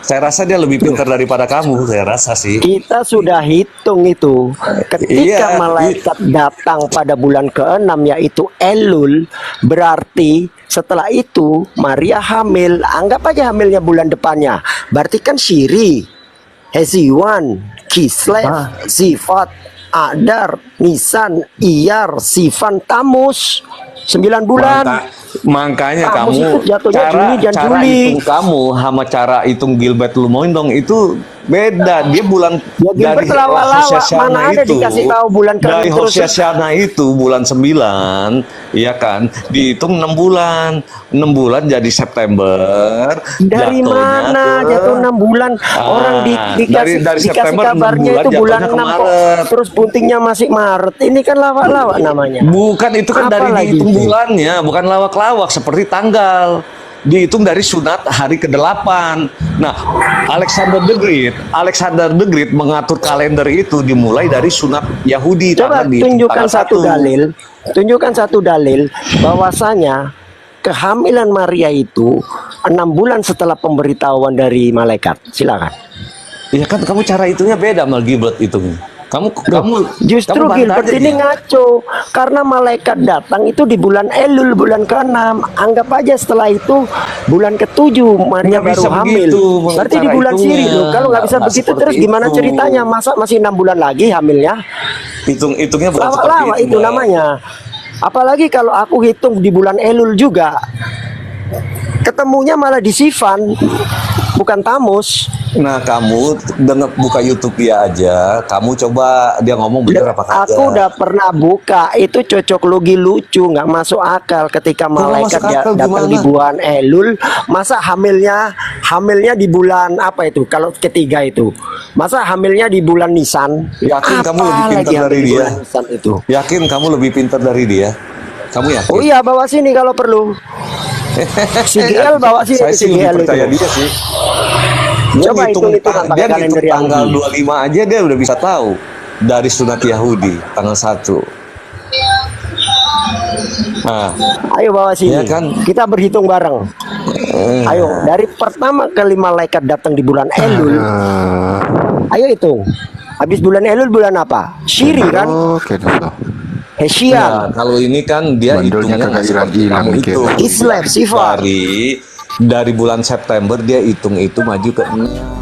Speaker 2: Saya rasa dia lebih pintar daripada kamu, saya rasa sih.
Speaker 5: Kita sudah hitung itu. Ketika
Speaker 2: Iya,
Speaker 5: malaikat datang pada bulan ke-6 yaitu Elul, berarti setelah itu Maria hamil. Anggap aja hamilnya bulan depannya. Berarti kan Syiri, Hesiwan, Kislev, Sifat, Adar, Nisan, Iyar, Sivan, Tamus. 9 bulan.
Speaker 2: Makanya
Speaker 5: Tamus
Speaker 2: kamu
Speaker 5: itu jatuhnya Juni dan
Speaker 2: cara
Speaker 5: Juli.
Speaker 2: hitung kamu sama cara hitung Gilbert Lumondong itu beda. Dia bulan
Speaker 5: Ya, Gilbert lawak-lawak.
Speaker 2: Hosea
Speaker 5: Mana ada dikasih tahu bulan ke-6
Speaker 2: dari
Speaker 5: terus.
Speaker 2: Hosea itu bulan 9, ya kan? Dihitung 6 bulan. 6 bulan jadi September.
Speaker 5: Dari
Speaker 2: jatuhnya
Speaker 5: mana
Speaker 2: ke-
Speaker 5: jatuh 6 bulan? Orang
Speaker 2: dari
Speaker 5: dikasih
Speaker 2: September 6
Speaker 5: kabarnya
Speaker 2: bulan
Speaker 5: itu bulan
Speaker 2: jatuhnya ke
Speaker 5: 6 kok.
Speaker 2: Maret.
Speaker 5: Terus buntingnya masih Maret. Ini kan lawak-lawak namanya.
Speaker 2: Bukan, itu kan
Speaker 5: Apa
Speaker 2: dari
Speaker 5: lagi
Speaker 2: dihitung
Speaker 5: itu?
Speaker 2: bulannya, bukan lawak-lawak seperti tanggal. Dihitung dari sunat hari ke-8. Nah, Alexander the Great mengatur kalender itu dimulai dari sunat Yahudi.
Speaker 5: Coba
Speaker 2: tanggal di-
Speaker 5: tunjukkan
Speaker 2: tanggal
Speaker 5: satu
Speaker 2: 1.
Speaker 5: dalil. Tunjukkan satu dalil bahwasanya kehamilan Maria itu 6 bulan setelah pemberitahuan dari malaikat. Silakan.
Speaker 2: Ya kan kamu cara hitungnya beda sama Gilbert hitungnya. Kamu
Speaker 5: Justru
Speaker 2: kamu bantah
Speaker 5: Gilbert
Speaker 2: aja
Speaker 5: ini
Speaker 2: dia.
Speaker 5: ngaco karena malaikat datang itu di bulan Elul, bulan ke-6. Anggap aja setelah itu bulan ke-7 Maria
Speaker 2: Nggak bisa
Speaker 5: baru hamil.
Speaker 2: begitu,
Speaker 5: Berarti di
Speaker 2: cara
Speaker 5: bulan
Speaker 2: hitungnya.
Speaker 5: Siri loh. Kalau nggak bisa
Speaker 2: Nggak
Speaker 5: begitu
Speaker 2: seperti
Speaker 5: terus gimana
Speaker 2: itu.
Speaker 5: ceritanya? Masa masih 6 bulan lagi hamilnya?
Speaker 2: Hitungnya bukan
Speaker 5: Lawak-lawak
Speaker 2: seperti
Speaker 5: itu
Speaker 2: Bang.
Speaker 5: namanya. Apalagi kalau aku hitung di bulan Elul juga. Ketemunya malah di Sivan, bukan Tamus.
Speaker 2: Nah, kamu buka YouTube dia aja. Kamu coba dia ngomong bener apa kagak.
Speaker 5: Aku udah pernah buka, itu cocok logi lucu, nggak masuk akal ketika
Speaker 2: nggak
Speaker 5: malaikat
Speaker 2: masuk akal
Speaker 5: datang
Speaker 2: gimana?
Speaker 5: di bulan Elul, masa hamilnya di bulan apa itu? Kalau ketiga itu, masa hamilnya di bulan Nisan?
Speaker 2: Yakin kamu lebih
Speaker 5: Apalagi
Speaker 2: pintar dari
Speaker 5: hamil di
Speaker 2: dia?
Speaker 5: bulan Nisan itu.
Speaker 2: Yakin kamu lebih pintar dari dia? Kamu yakin?
Speaker 5: Oh iya, bawa sini kalau perlu. Si GL bawa sini.
Speaker 2: Saya
Speaker 5: si
Speaker 2: sih lebih
Speaker 5: GL
Speaker 2: percaya
Speaker 5: itu.
Speaker 2: dia sih.
Speaker 5: Coba hitung-hitungan pakai
Speaker 2: dia
Speaker 5: kalender
Speaker 2: ngitung tanggal
Speaker 5: Yahudi.
Speaker 2: 25 aja dia udah bisa tahu dari sunat Yahudi tanggal 1. Nah,
Speaker 5: Ayo bawa sini.
Speaker 2: Iya kan?
Speaker 5: Kita berhitung bareng. Ayo, dari pertama kali malaikat datang di bulan Elul. Ayo hitung. Habis bulan Elul bulan apa? Syiri kan?
Speaker 7: Oke, dosa.
Speaker 5: Hesian,
Speaker 2: nah, kalau ini kan dia
Speaker 7: Bandulnya
Speaker 2: hitungnya nggak
Speaker 7: kagak
Speaker 2: seperti
Speaker 7: hilang-hilang
Speaker 2: kamu
Speaker 7: mikir.
Speaker 2: itu.
Speaker 5: Islam, sifat.
Speaker 2: Dari bulan September dia hitung itu maju ke 6.